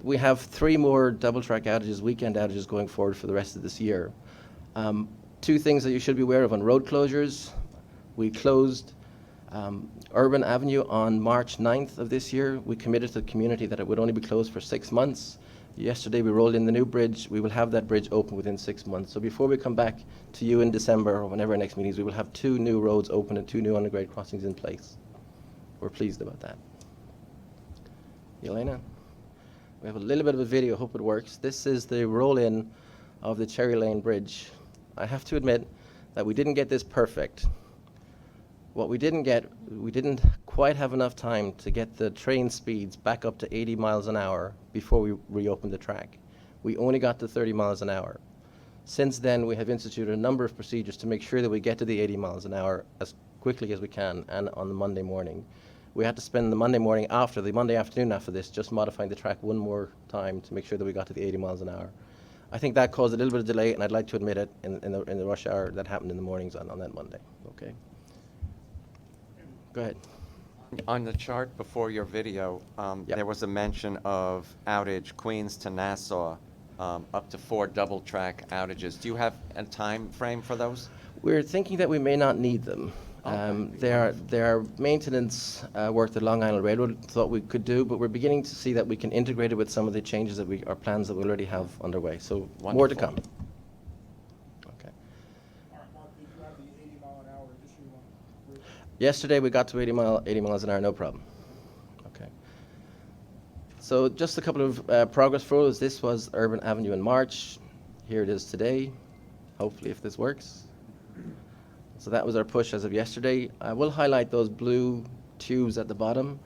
We have 3 more double track outages, weekend outages going forward for the rest of this year. 2 things that you should be aware of on road closures. We closed Urban Avenue on March 9th of this year. We committed to the community that it would only be closed for 6 months. Yesterday we rolled in the new bridge. We will have that bridge open within 6 months. So before we come back to you in December or whenever our next meeting is, we will have 2 new roads open and 2 new undergrade crossings in place. We're pleased about that. Elena, we have a little bit of a video, hope it works. This is the roll-in of the Cherry Lane Bridge. I have to admit that we didn't get this perfect. What we didn't get, we didn't quite have enough time to get the train speeds back up to 80 miles an hour before we reopened the track. We only got to 30 miles an hour. Since then, we have instituted a number of procedures to make sure that we get to the 80 miles an hour as quickly as we can and on the Monday morning. We had to spend the Monday afternoon after this, just modifying the track one more time to make sure that we got to the 80 miles an hour. I think that caused a little bit of delay, and I'd like to admit it in the rush hour that happened in the mornings on that Monday. Okay. Go ahead. On the chart before your video, there was a mention of outage Queens to Nassau, up to 4 double track outages. Do you have a time frame for those? We're thinking that we may not need them. There are maintenance work that Long Island Railroad thought we could do, but we're beginning to see that we can integrate it with some of the changes that our plans that we already have underway. So Wonderful. More to come. Okay. Yesterday we got to 80 miles an hour, no problem. Okay. So just a couple of progress photos. This was Urban Avenue in March. Here it is today. Hopefully, if this works. So that was our push as of yesterday. I will highlight those blue tubes at the bottom.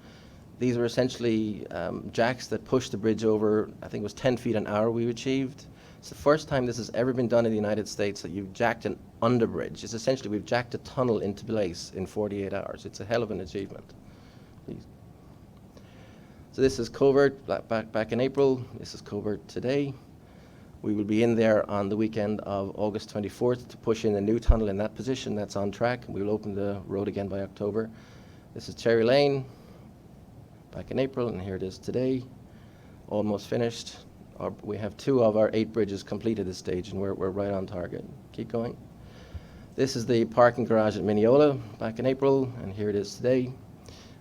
These were essentially jacks that pushed the bridge over, I think it was 10 feet an hour we achieved. It's the first time this has ever been done in the United States that you've jacked an underbridge. It's essentially we've jacked a tunnel into place in 48 hours. It's a hell of an achievement. Please. So this is Covert back in April. This is Covert today. We will be in there on the weekend of August 24th to push in a new tunnel in that position. That's on track. We will open the road again by October. This is Cherry Lane. back in April, and here it is today, almost finished. We have 2 of our 8 bridges complete at this stage, and we're right on target. Keep going. This is the parking garage at Mineola back in April, and here it is today.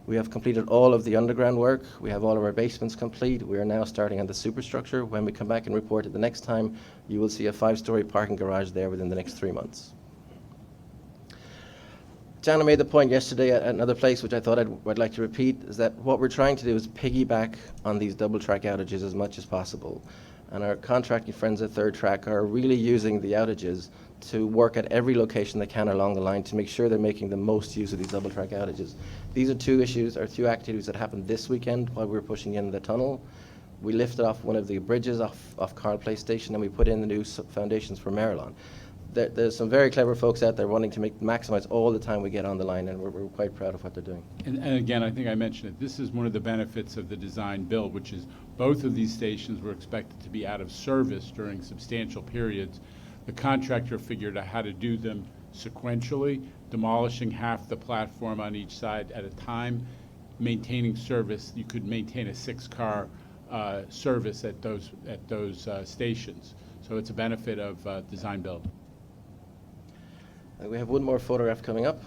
We have completed all of the underground work. We have all of our basements complete. We are now starting on the superstructure. When we come back and report it the next time, you will see a 5-story parking garage there within the next 3 months. Jana made the point yesterday at another place, which I thought I'd like to repeat, is that what we're trying to do is piggyback on these double track outages as much as possible. And our contracting friends at Third Track are really using the outages to work at every location they can along the line to make sure they're making the most use of these double track outages. These are 2 issues, or 2 activities that happened this weekend while we were pushing in the tunnel. We lifted off one of the bridges off Carl Place Station, and we put in the new foundations for Maryland. There's some very clever folks out there wanting to maximize all the time we get on the line, and we're quite proud of what they're doing. And again, I think I mentioned it, this is one of the benefits of the design build, which is both of these stations were expected to be out of service during substantial periods. The contractor figured out how to do them sequentially, demolishing half the platform on each side at a time, maintaining service. You could maintain a 6-car service at those stations. So it's a benefit of design build. We have one more photograph coming up.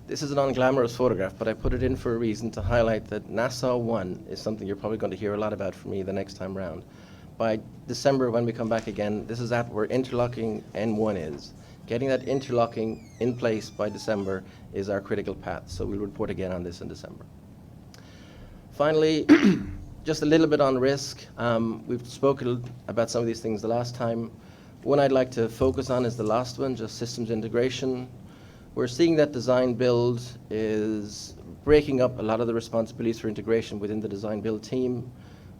This is an unglamorous photograph, but I put it in for a reason to highlight that Nassau 1 is something you're probably going to hear a lot about from me the next time round. By December, when we come back again, this is at where interlocking N1 is. Getting that interlocking in place by December is our critical path, so we'll report again on this in December. Finally, just a little bit on risk. We've spoken about some of these things the last time. One I'd like to focus on is the last one, just systems integration. We're seeing that design build is breaking up a lot of the responsibilities for integration within the design build team.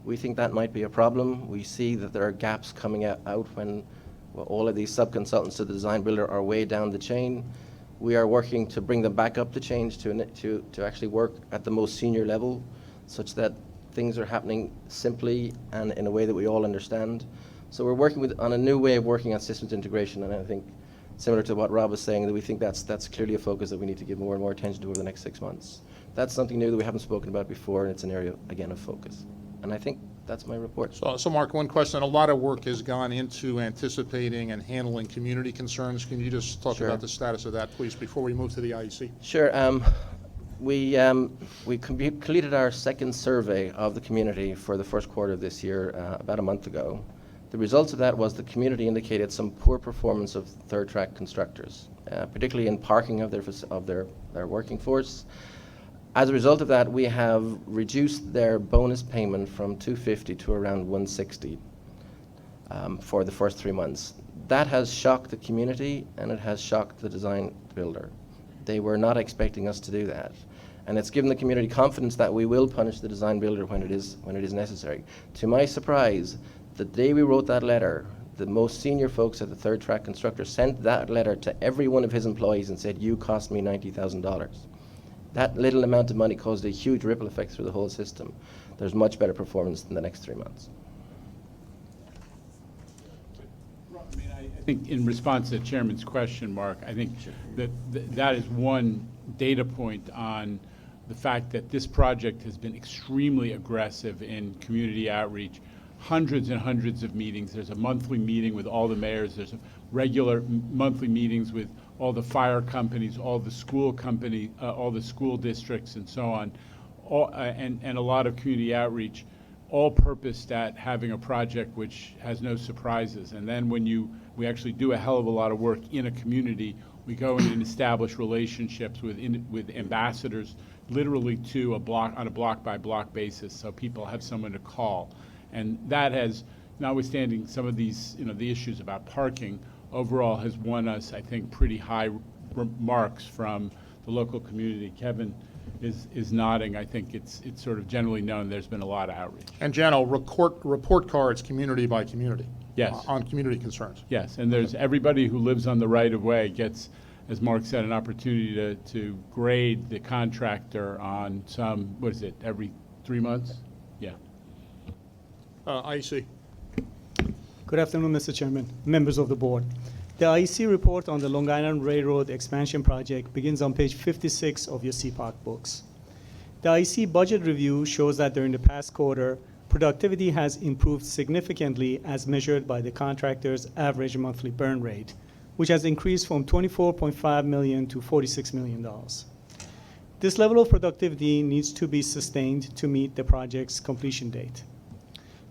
We think that might be a problem. We see that there are gaps coming out when all of these sub-consultants to the design builder are way down the chain. We are working to bring them back up the chain to actually work at the most senior level, such that things are happening simply and in a way that we all understand. So we're working on a new way of working on systems integration, and I think, similar to what Rob was saying, that we think that's clearly a focus that we need to give more and more attention to over the next 6 months. That's something new that we haven't spoken about before, and it's an area, again, of focus. And I think that's my report. So Mark, one question. A lot of work has gone into anticipating and handling community concerns. Can you just talk about the status of that, please, before we move to the IEC? Sure. We completed our 2nd survey of the community for the 1st quarter of this year about a month ago. The results of that was the community indicated some poor performance of Third Track constructors, particularly in parking of their working force. As a result of that, we have reduced their bonus payment from $250 to around $160 for the first 3 months. That has shocked the community, and it has shocked the design builder. They were not expecting us to do that. And it's given the community confidence that we will punish the design builder when it is necessary. To my surprise, the day we wrote that letter, the most senior folks at the Third Track constructor sent that letter to every one of his employees and said, "You cost me $90,000. That little amount of money caused a huge ripple effect through the whole system. There's much better performance in the next 3 months. I think in response to the chairman's question, Mark, I think that is one data point on the fact that this project has been extremely aggressive in community outreach. Hundreds and hundreds of meetings. There's a monthly meeting with all the mayors. There's regular monthly meetings with all the fire companies, all the school districts, and so on, and a lot of community outreach, all purposed at having a project which has no surprises. And then when we actually do a hell of a lot of work in a community, we go in and establish relationships with ambassadors, literally on a block by block basis, so people have someone to call. And that has, notwithstanding some of these, the issues about parking, overall has won us, I think, pretty high marks from the local community. Kevin is nodding. I think it's sort of generally known there's been a lot of outreach. And Jano, report cards community by community. Yes. On community concerns. Yes, and there's everybody who lives on the right of way gets, as Mark said, an opportunity to grade the contractor on some, every 3 months? Yeah. IEC. Good afternoon, Mr. Chairman, members of the board. The IEC report on the Long Island Railroad expansion project begins on page 56 of your CPOC books. The IC budget review shows that during the past quarter, productivity has improved significantly as measured by the contractor's average monthly burn rate, which has increased from $24.5 million to $46 million. This level of productivity needs to be sustained to meet the project's completion date.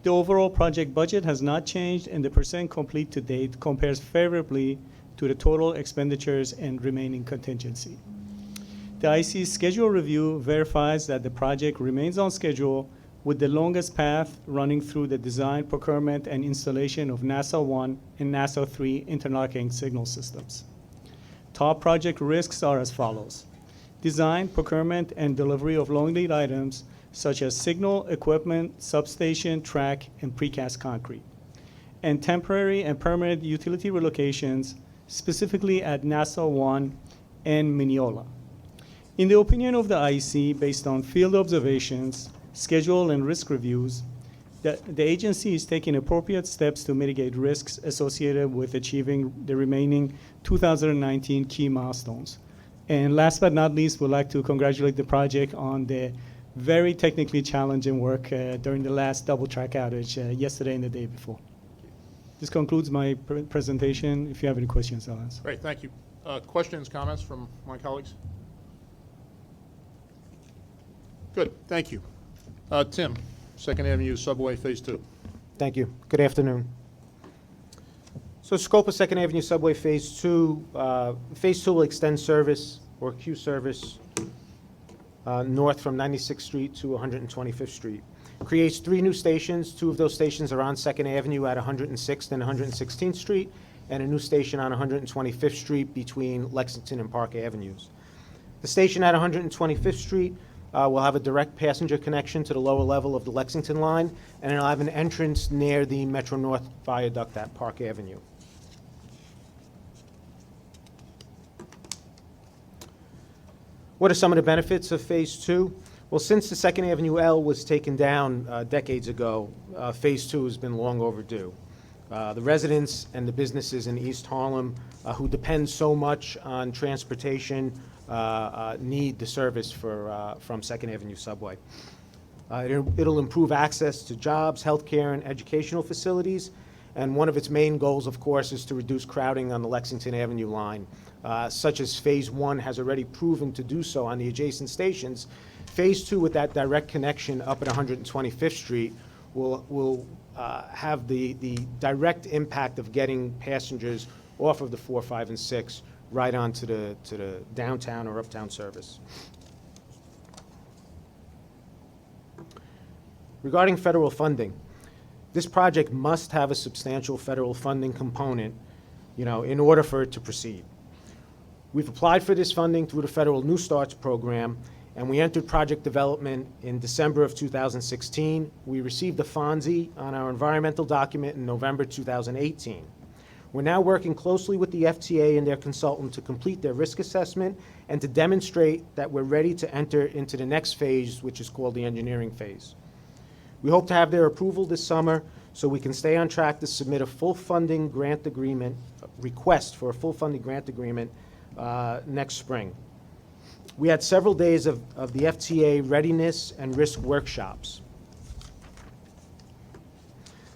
The overall project budget has not changed, and the percent complete to date compares favorably to the total expenditures and remaining contingency. The IC's schedule review verifies that the project remains on schedule with the longest path running through the design, procurement, and installation of NASA 1 and NASA 3 interlocking signal systems. Top project risks are as follows: design, procurement, and delivery of long lead items such as signal, equipment, substation, track, and precast concrete, and temporary and permanent utility relocations, specifically at NASA 1 and Mineola. In the opinion of the IEC, based on field observations, schedule, and risk reviews, the agency is taking appropriate steps to mitigate risks associated with achieving the remaining 2019 key milestones. And last but not least, we'd like to congratulate the project on the very technically challenging work during the last double track outage yesterday and the day before. This concludes my presentation. If you have any questions, I'll answer. Great, thank you. Questions, comments from my colleagues? Good, thank you. Tim, Second Avenue Subway Phase 2. Thank you. Good afternoon. So scope of Second Avenue Subway Phase 2. Phase 2 will extend service, or Q service, north from 96th Street to 125th Street. Creates 3 new stations. 2 of those stations are on Second Avenue at 106th and 116th Street, and a new station on 125th Street between Lexington and Park Avenues. The station at 125th Street will have a direct passenger connection to the lower level of the Lexington line, and it'll have an entrance near the Metro North Viaduct at Park Avenue. What are some of the benefits of Phase 2? Well, since the Second Avenue L was taken down decades ago, Phase 2 has been long overdue. The residents and the businesses in East Harlem who depend so much on transportation need the service from Second Avenue Subway. It'll improve access to jobs, healthcare, and educational facilities, and one of its main goals, of course, is to reduce crowding on the Lexington Avenue line, such as Phase 1 has already proven to do so on the adjacent stations. Phase 2, with that direct connection up at 125th Street, will have the direct impact of getting passengers off of the 4, 5, and 6 right onto the downtown or uptown service. Regarding federal funding, this project must have a substantial federal funding component, in order for it to proceed. We've applied for this funding through the Federal New Starts program, and we entered project development in December of 2016. We received the FONSI on our environmental document in November 2018. We're now working closely with the FTA and their consultant to complete their risk assessment and to demonstrate that we're ready to enter into the next phase, which is called the engineering phase. We hope to have their approval this summer so we can stay on track to submit a full funding grant agreement, request for a full funding grant agreement next spring. We had several days of the FTA readiness and risk workshops.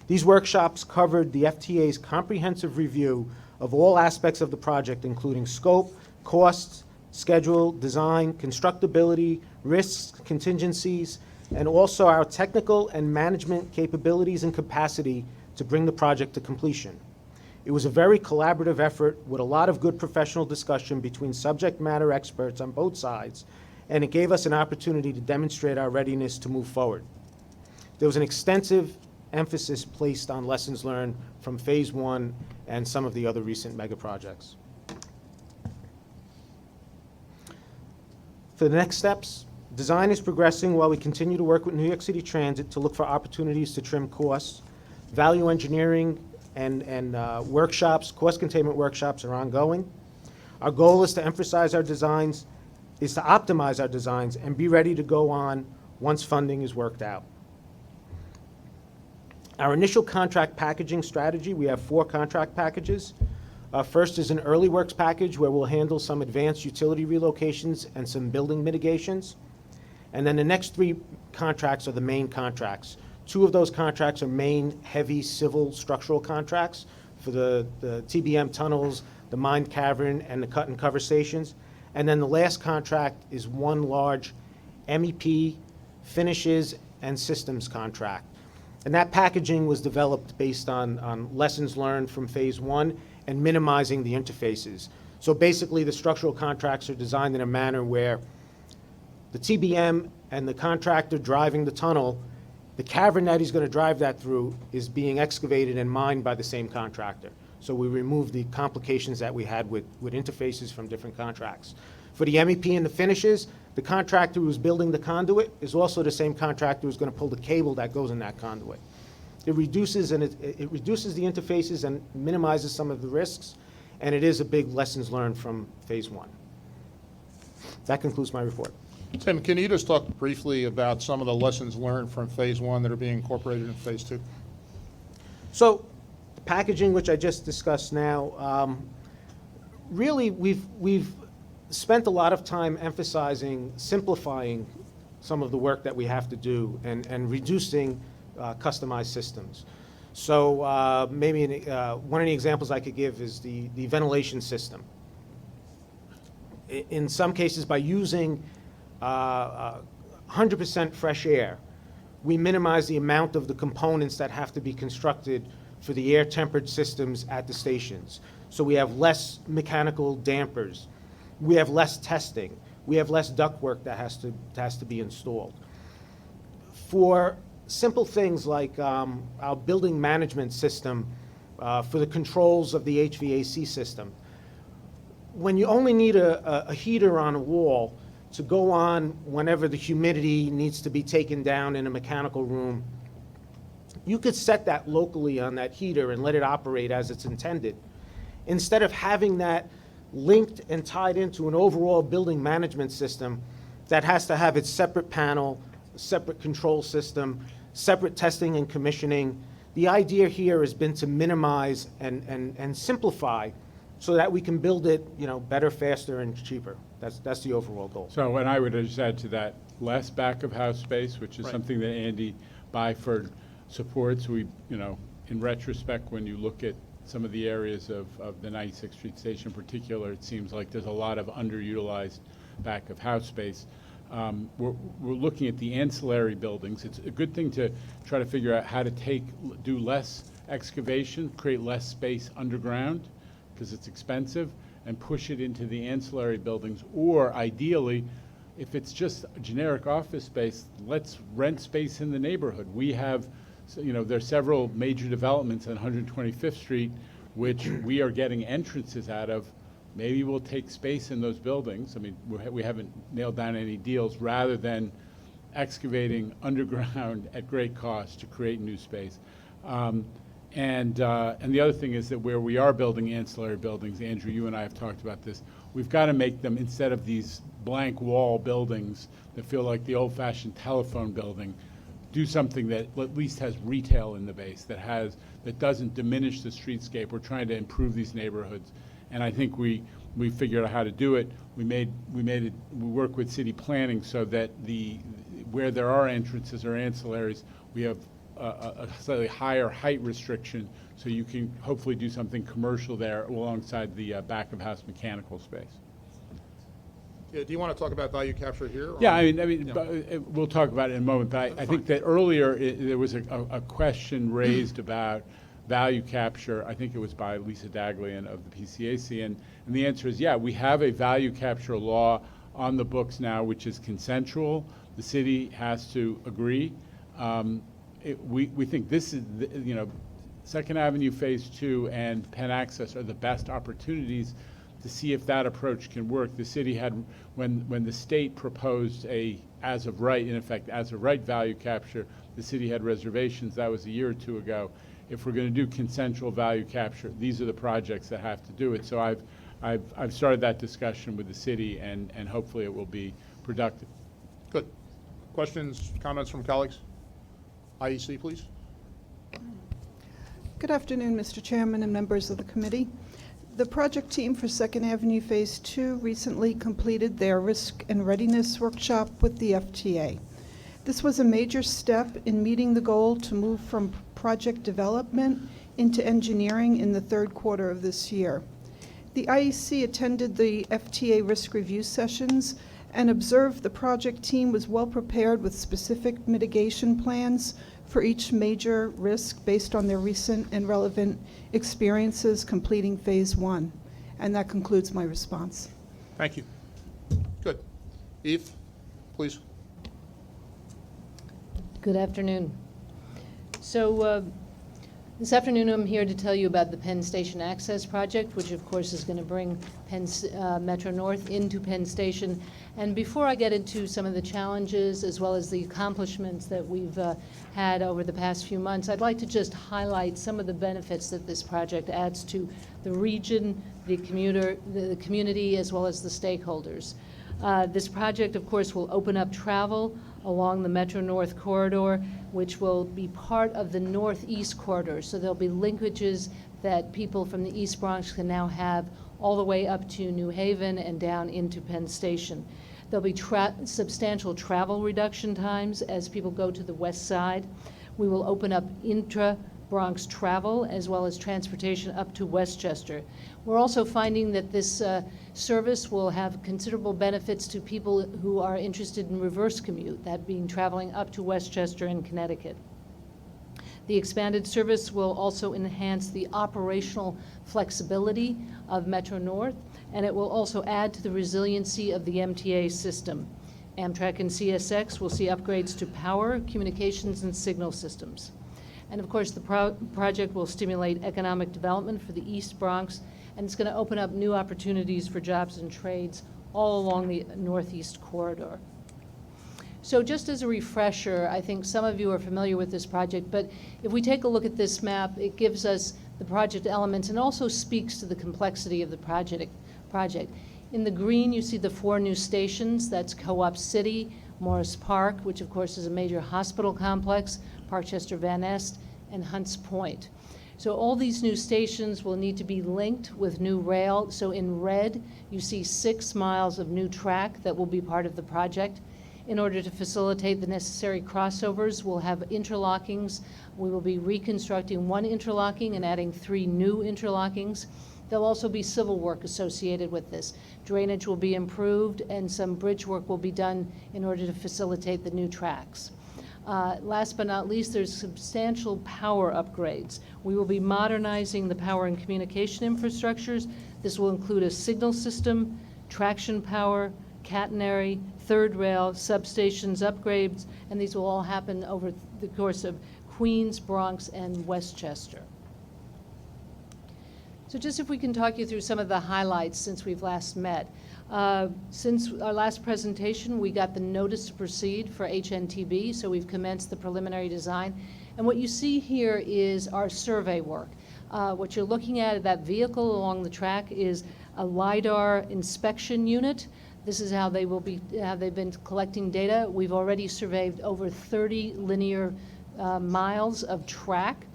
These workshops covered the FTA's comprehensive review of all aspects of the project, including scope, costs, schedule, design, constructability, risks, contingencies, and also our technical and management capabilities and capacity to bring the project to completion. It was a very collaborative effort with a lot of good professional discussion between subject matter experts on both sides, and it gave us an opportunity to demonstrate our readiness to move forward. There was an extensive emphasis placed on lessons learned from Phase 1 and some of the other recent mega projects. For the next steps, design is progressing while we continue to work with New York City Transit to look for opportunities to trim costs. Value engineering and workshops, cost containment workshops are ongoing. Our goal is to emphasize our designs, is to optimize our designs and be ready to go on once funding is worked out. Our initial contract packaging strategy, we have 4 contract packages. First is an early works package where we'll handle some advanced utility relocations and some building mitigations. And then the next 3 contracts are the main contracts. 2 of those contracts are main heavy civil structural contracts for the TBM tunnels, the mine cavern, and the cut and cover stations. And then the last contract is one large MEP, finishes, and systems contract. And that packaging was developed based on lessons learned from phase 1 and minimizing the interfaces. So basically, the structural contracts are designed in a manner where the TBM and the contractor driving the tunnel, the cavern that he's going to drive that through is being excavated and mined by the same contractor. So we remove the complications that we had with interfaces from different contracts. For the MEP and the finishes, the contractor who's building the conduit is also the same contractor who's going to pull the cable that goes in that conduit. It reduces it reduces the interfaces and minimizes some of the risks, and it is a big lessons learned from phase 1. That concludes my report. Tim, can you just talk briefly about some of the lessons learned from phase 1 that are being incorporated in phase 2? So, the packaging, which I just discussed now, really we've spent a lot of time emphasizing simplifying some of the work that we have to do and reducing customized systems. So maybe one of the examples I could give is the ventilation system. In some cases, by using 100% fresh air, we minimize the amount of the components that have to be constructed for the air-tempered systems at the stations. So we have less mechanical dampers. We have less testing. We have less ductwork that has to be installed. For simple things like our building management system for the controls of the HVAC system, when you only need a heater on a wall to go on whenever the humidity needs to be taken down in a mechanical room, you could set that locally on that heater and let it operate as it's intended. Instead of having that linked and tied into an overall building management system that has to have its separate panel, separate control system, separate testing and commissioning, the idea here has been to minimize and simplify so that we can build it, better, faster, and cheaper. That's the overall goal. So, and I would just add to that, less back-of-house space, which is Right. something that Andy Byford supports. We, in retrospect, when you look at some of the areas of the 96th Street Station in particular, it seems like there's a lot of underutilized back-of-house space. We're looking at the ancillary buildings. It's a good thing to try to figure out how to do less excavation, create less space underground, because it's expensive, and push it into the ancillary buildings. Or ideally, if it's just generic office space, let's rent space in the neighborhood. We have, there's several major developments on 125th Street, which we are getting entrances out of. Maybe we'll take space in those buildings. I mean, we haven't nailed down any deals, rather than excavating underground at great cost to create new space. And the other thing is that where we are building ancillary buildings, Andrew, you and I have talked about this, we've got to make them, instead of these blank wall buildings that feel like the old-fashioned telephone building, do something that at least has retail in the base, that doesn't diminish the streetscape. We're trying to improve these neighborhoods, and I think we figured out how to do it. We work with city planning so that where there are entrances or ancillaries, we have a slightly higher height restriction, so you can hopefully do something commercial there alongside the back-of-house mechanical space. Yeah, do you want to talk about value capture here? Yeah, I mean, we'll talk about it in a moment, but I think that earlier there was a question raised about value capture. I think it was by Lisa Daglian of the PCAC, and the answer is, yeah, we have a value capture law on the books now, which is consensual. The city has to agree. We think this is, Second Avenue Phase 2 and Penn Access are the best opportunities to see if that approach can work. The city had, when the state proposed as of right value capture, the city had reservations. That was a year or two ago. If we're going to do consensual value capture, these are the projects that have to do it. So I've started that discussion with the city, and hopefully it will be productive. Good. Questions, comments from colleagues? IEC, please. Good afternoon, Mr. Chairman and members of the committee. The project team for Second Avenue Phase 2 recently completed their risk and readiness workshop with the FTA. This was a major step in meeting the goal to move from project development into engineering in the third quarter of this year. The IEC attended the FTA risk review sessions and observed the project team was well prepared with specific mitigation plans for each major risk based on their recent and relevant experiences completing Phase 1. And that concludes my response. Thank you. Good. Eve, please. Good afternoon. So this afternoon I'm here to tell you about the Penn Station Access Project, which of course is going to bring Metro North into Penn Station. And before I get into some of the challenges as well as the accomplishments that we've had over the past few months, I'd like to just highlight some of the benefits that this project adds to the region, the community, as well as the stakeholders. This project, of course, will open up travel along the Metro North corridor, which will be part of the Northeast corridor. So there'll be linkages that people from the East Bronx can now have all the way up to New Haven and down into Penn Station. There'll be substantial travel reduction times as people go to the west side. We will open up intra-Bronx travel as well as transportation up to Westchester. We're also finding that this service will have considerable benefits to people who are interested in reverse commute, that being traveling up to Westchester in Connecticut. The expanded service will also enhance the operational flexibility of Metro North, and it will also add to the resiliency of the MTA system. Amtrak and CSX will see upgrades to power, communications, and signal systems. And of course, the project will stimulate economic development for the East Bronx, and it's going to open up new opportunities for jobs and trades all along the Northeast corridor. So just as a refresher, I think some of you are familiar with this project, but if we take a look at this map, it gives us the project elements and also speaks to the complexity of the project. In the green, you see the 4 new stations. That's Co-op City, Morris Park, which of course is a major hospital complex, Parkchester Van Nest, and Hunts Point. So all these new stations will need to be linked with new rail. So in red, you see 6 miles of new track that will be part of the project. In order to facilitate the necessary crossovers, we'll have interlockings. We will be reconstructing 1 interlocking and adding 3 new interlockings. There'll also be civil work associated with this. Drainage will be improved and some bridge work will be done in order to facilitate the new tracks. Last but not least, there's substantial power upgrades. We will be modernizing the power and communication infrastructures. This will include a signal system, traction power, catenary, third rail, substations, upgrades, and these will all happen over the course of Queens, Bronx, and Westchester. So just if we can talk you through some of the highlights since we've last met. Since our last presentation, we got the notice to proceed for HNTB, so we've commenced the preliminary design. And what you see here is our survey work. What you're looking at that vehicle along the track is a LiDAR inspection unit. This is how they've been collecting data. We've already surveyed over 30 linear miles of track.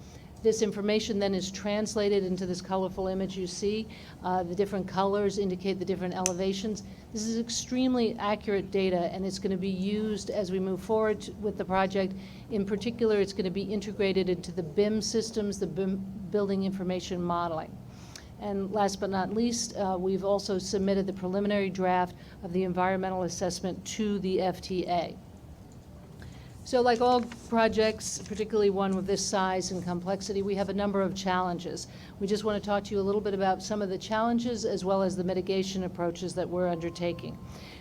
This information then is translated into this colorful image you see. The different colors indicate the different elevations. This is extremely accurate data, and it's going to be used as we move forward with the project. In particular, it's going to be integrated into the BIM systems, the BIM building information modeling. And last but not least, we've also submitted the preliminary draft of the environmental assessment to the FTA. So like all projects, particularly one with this size and complexity, we have a number of challenges. We just want to talk to you a little bit about some of the challenges as well as the mitigation approaches that we're undertaking.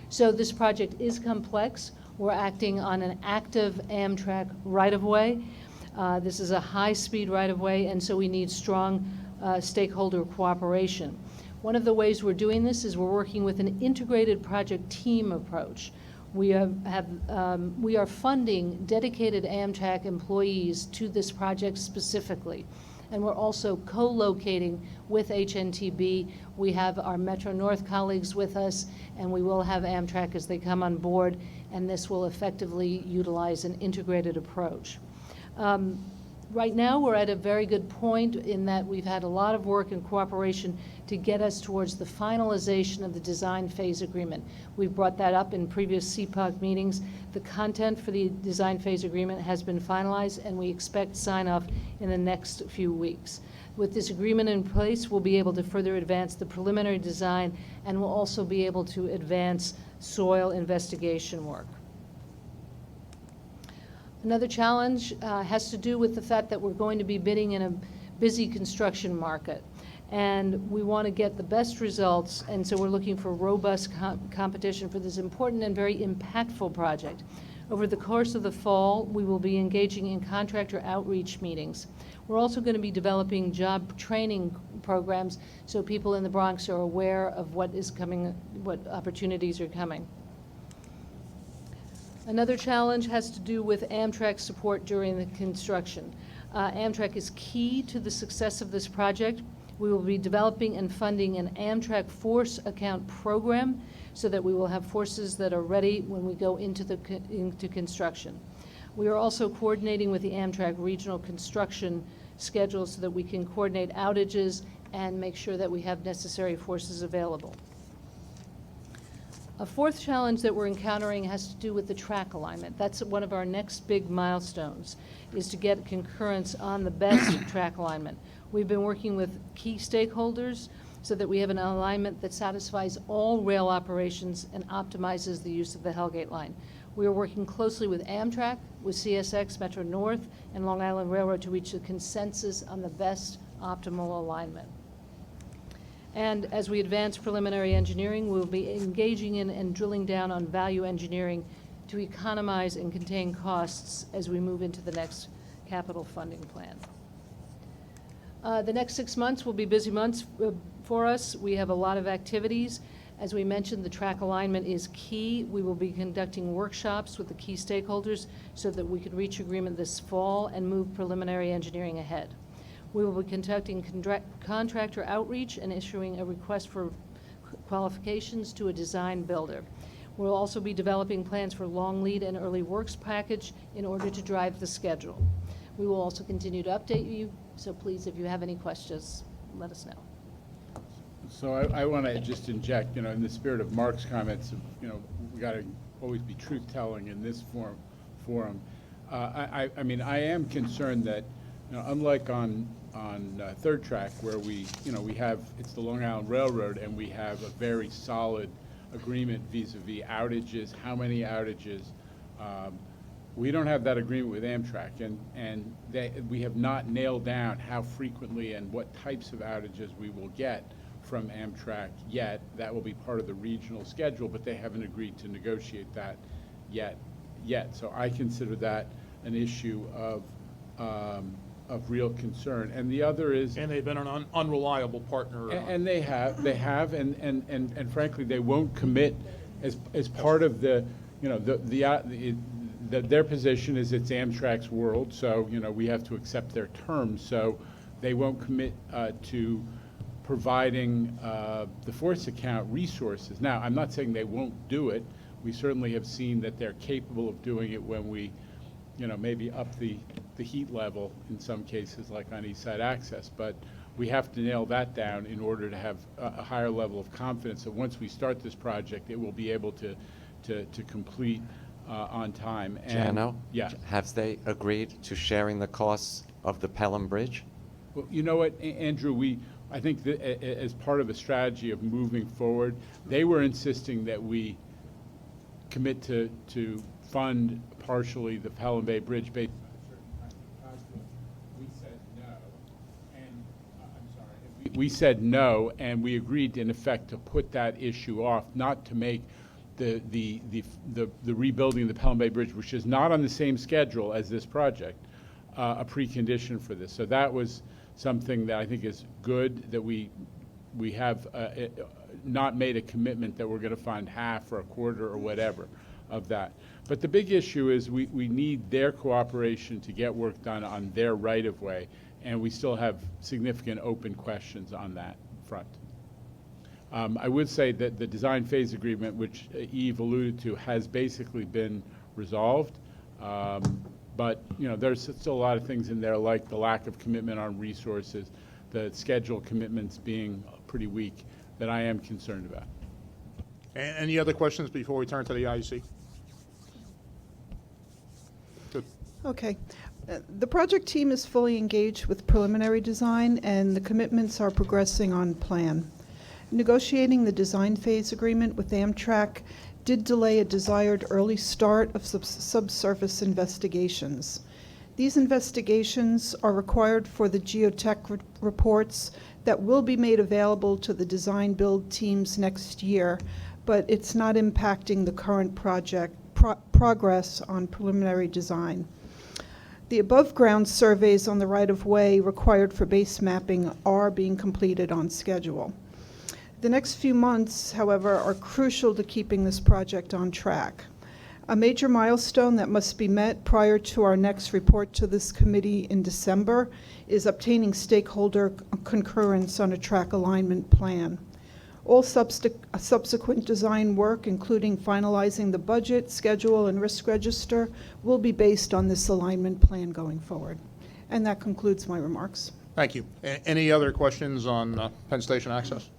So this project is complex. We're acting on an active Amtrak right-of-way. This is a high-speed right-of-way, and so we need strong stakeholder cooperation. One of the ways we're doing this is we're working with an integrated project team approach. We are funding dedicated Amtrak employees to this project specifically. And we're also co-locating with HNTB. We have our Metro North colleagues with us, and we will have Amtrak as they come on board, and this will effectively utilize an integrated approach. Right now, we're at a very good point in that we've had a lot of work and cooperation to get us towards the finalization of the design phase agreement. We've brought that up in previous CPOC meetings. The content for the design phase agreement has been finalized, and we expect sign-off in the next few weeks. With this agreement in place, we'll be able to further advance the preliminary design, and we'll also be able to advance soil investigation work. Another challenge has to do with the fact that we're going to be bidding in a busy construction market. And we want to get the best results, and so we're looking for robust competition for this important and very impactful project. Over the course of the fall, we will be engaging in contractor outreach meetings. We're also going to be developing job training programs so people in the Bronx are aware of what is coming, what opportunities are coming. Another challenge has to do with Amtrak support during the construction. Amtrak is key to the success of this project. We will be developing and funding an Amtrak force account program so that we will have forces that are ready when we go into construction. We are also coordinating with the Amtrak regional construction schedule so that we can coordinate outages and make sure that we have necessary forces available. A fourth challenge that we're encountering has to do with the track alignment. That's one of our next big milestones, is to get concurrence on the best track alignment. We've been working with key stakeholders so that we have an alignment that satisfies all rail operations and optimizes the use of the Hellgate line. We are working closely with Amtrak, with CSX, Metro North, and Long Island Railroad to reach a consensus on the best optimal alignment. And as we advance preliminary engineering, we'll be engaging in and drilling down on value engineering to economize and contain costs as we move into the next capital funding plan. The next 6 months will be busy months for us. We have a lot of activities. As we mentioned, the track alignment is key. We will be conducting workshops with the key stakeholders so that we can reach agreement this fall and move preliminary engineering ahead. We will be conducting contractor outreach and issuing a request for qualifications to a design builder. We'll also be developing plans for long lead and early works package in order to drive the schedule. We will also continue to update you, so please, if you have any questions, let us know. So I want to just inject, in the spirit of Mark's comments, we got to always be truth-telling in this forum. I mean, I am concerned that, unlike on third track where we have, it's the Long Island Railroad, and we have a very solid agreement vis-a-vis outages, how many outages. We don't have that agreement with Amtrak, and we have not nailed down how frequently and what types of outages we will get from Amtrak yet. That will be part of the regional schedule, but they haven't agreed to negotiate that yet. So I consider that an issue of real concern. And the other is... And they've been an unreliable partner. And they have, and frankly, they won't commit as part of their position is it's Amtrak's world, so, we have to accept their terms. So they won't commit to providing the force account resources. Now, I'm not saying they won't do it. We certainly have seen that they're capable of doing it when we, maybe up the heat level in some cases, like on East Side Access. But we have to nail that down in order to have a higher level of confidence that once we start this project, it will be able to complete on time. And, Jano? Yeah. Have they agreed to sharing the costs of the Pelham Bridge? Well, you know what, Andrew, I think that as part of the strategy of moving forward, they were insisting that we commit to fund partially the Pelham Bay Bridge based on a certain kind of calculus. We said no, and we said no, and we agreed in effect to put that issue off, not to make the rebuilding of the Pelham Bay Bridge, which is not on the same schedule as this project, a precondition for this. So that was something that I think is good, that we have not made a commitment that we're going to fund half or a quarter or whatever of that. But the big issue is we need their cooperation to get work done on their right-of-way, and we still have significant open questions on that front. I would say that the design phase agreement, which Eve alluded to, has basically been resolved. But, you know, there's still a lot of things in there, like the lack of commitment on resources, the schedule commitments being pretty weak, that I am concerned about. Any other questions before we turn to the IEC? Good. Okay. The project team is fully engaged with preliminary design, and the commitments are progressing on plan. Negotiating the design phase agreement with Amtrak did delay a desired early start of subsurface investigations. These investigations are required for the geotech reports that will be made available to the design build teams next year, but it's not impacting the current project progress on preliminary design. The above-ground surveys on the right-of-way required for base mapping are being completed on schedule. The next few months, however, are crucial to keeping this project on track. A major milestone that must be met prior to our next report to this committee in December is obtaining stakeholder concurrence on a track alignment plan. All subsequent design work, including finalizing the budget, schedule, and risk register, will be based on this alignment plan going forward. And that concludes my remarks. Thank you. Any other questions on Penn Station access?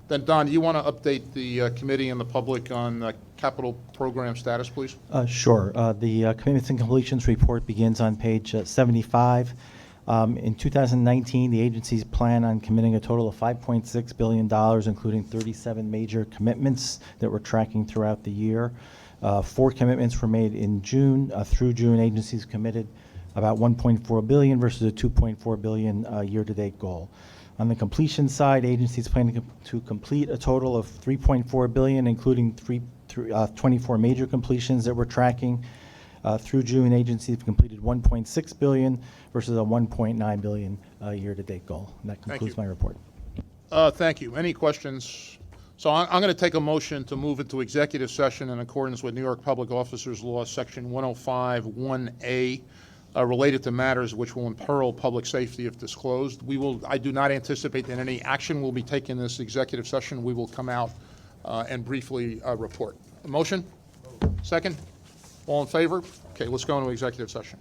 Then, Don, do you want to update the committee and the public on capital program status, please? Sure. The commitments and completions report begins on page 75. In 2019, the agencies plan on committing a total of $5.6 billion, including 37 major commitments that we're tracking throughout the year. 4 commitments were made in June. Through June, agencies committed about $1.4 billion versus a $2.4 billion year-to-date goal. On the completion side, agencies plan to complete a total of $3.4 billion, including 24 major completions that we're tracking. Through June, agencies have completed $1.6 billion versus a $1.9 billion year-to-date goal. And that concludes my report. Thank you. Any questions? So I'm going to take a motion to move into executive session in accordance with New York Public Officers Law, Section 105(1)A, related to matters which will imperil public safety if disclosed. I do not anticipate that any action will be taken in this executive session. We will come out and briefly report. A motion? Second? All in favor? Okay, let's go into executive session.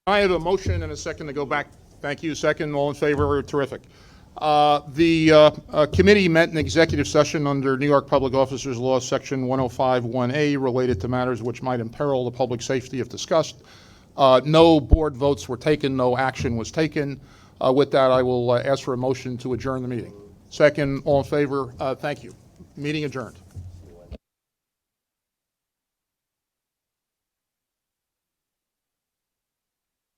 I have a motion and a second to go back. Thank you. Second, all in favor? Terrific. The committee met in executive session under New York Public Officers Law, Section 105(1)A, related to matters which might imperil the public safety if discussed. No board votes were taken. No action was taken. With that, I will ask for a motion to adjourn the meeting. Second, all in favor? Thank you. Meeting adjourned.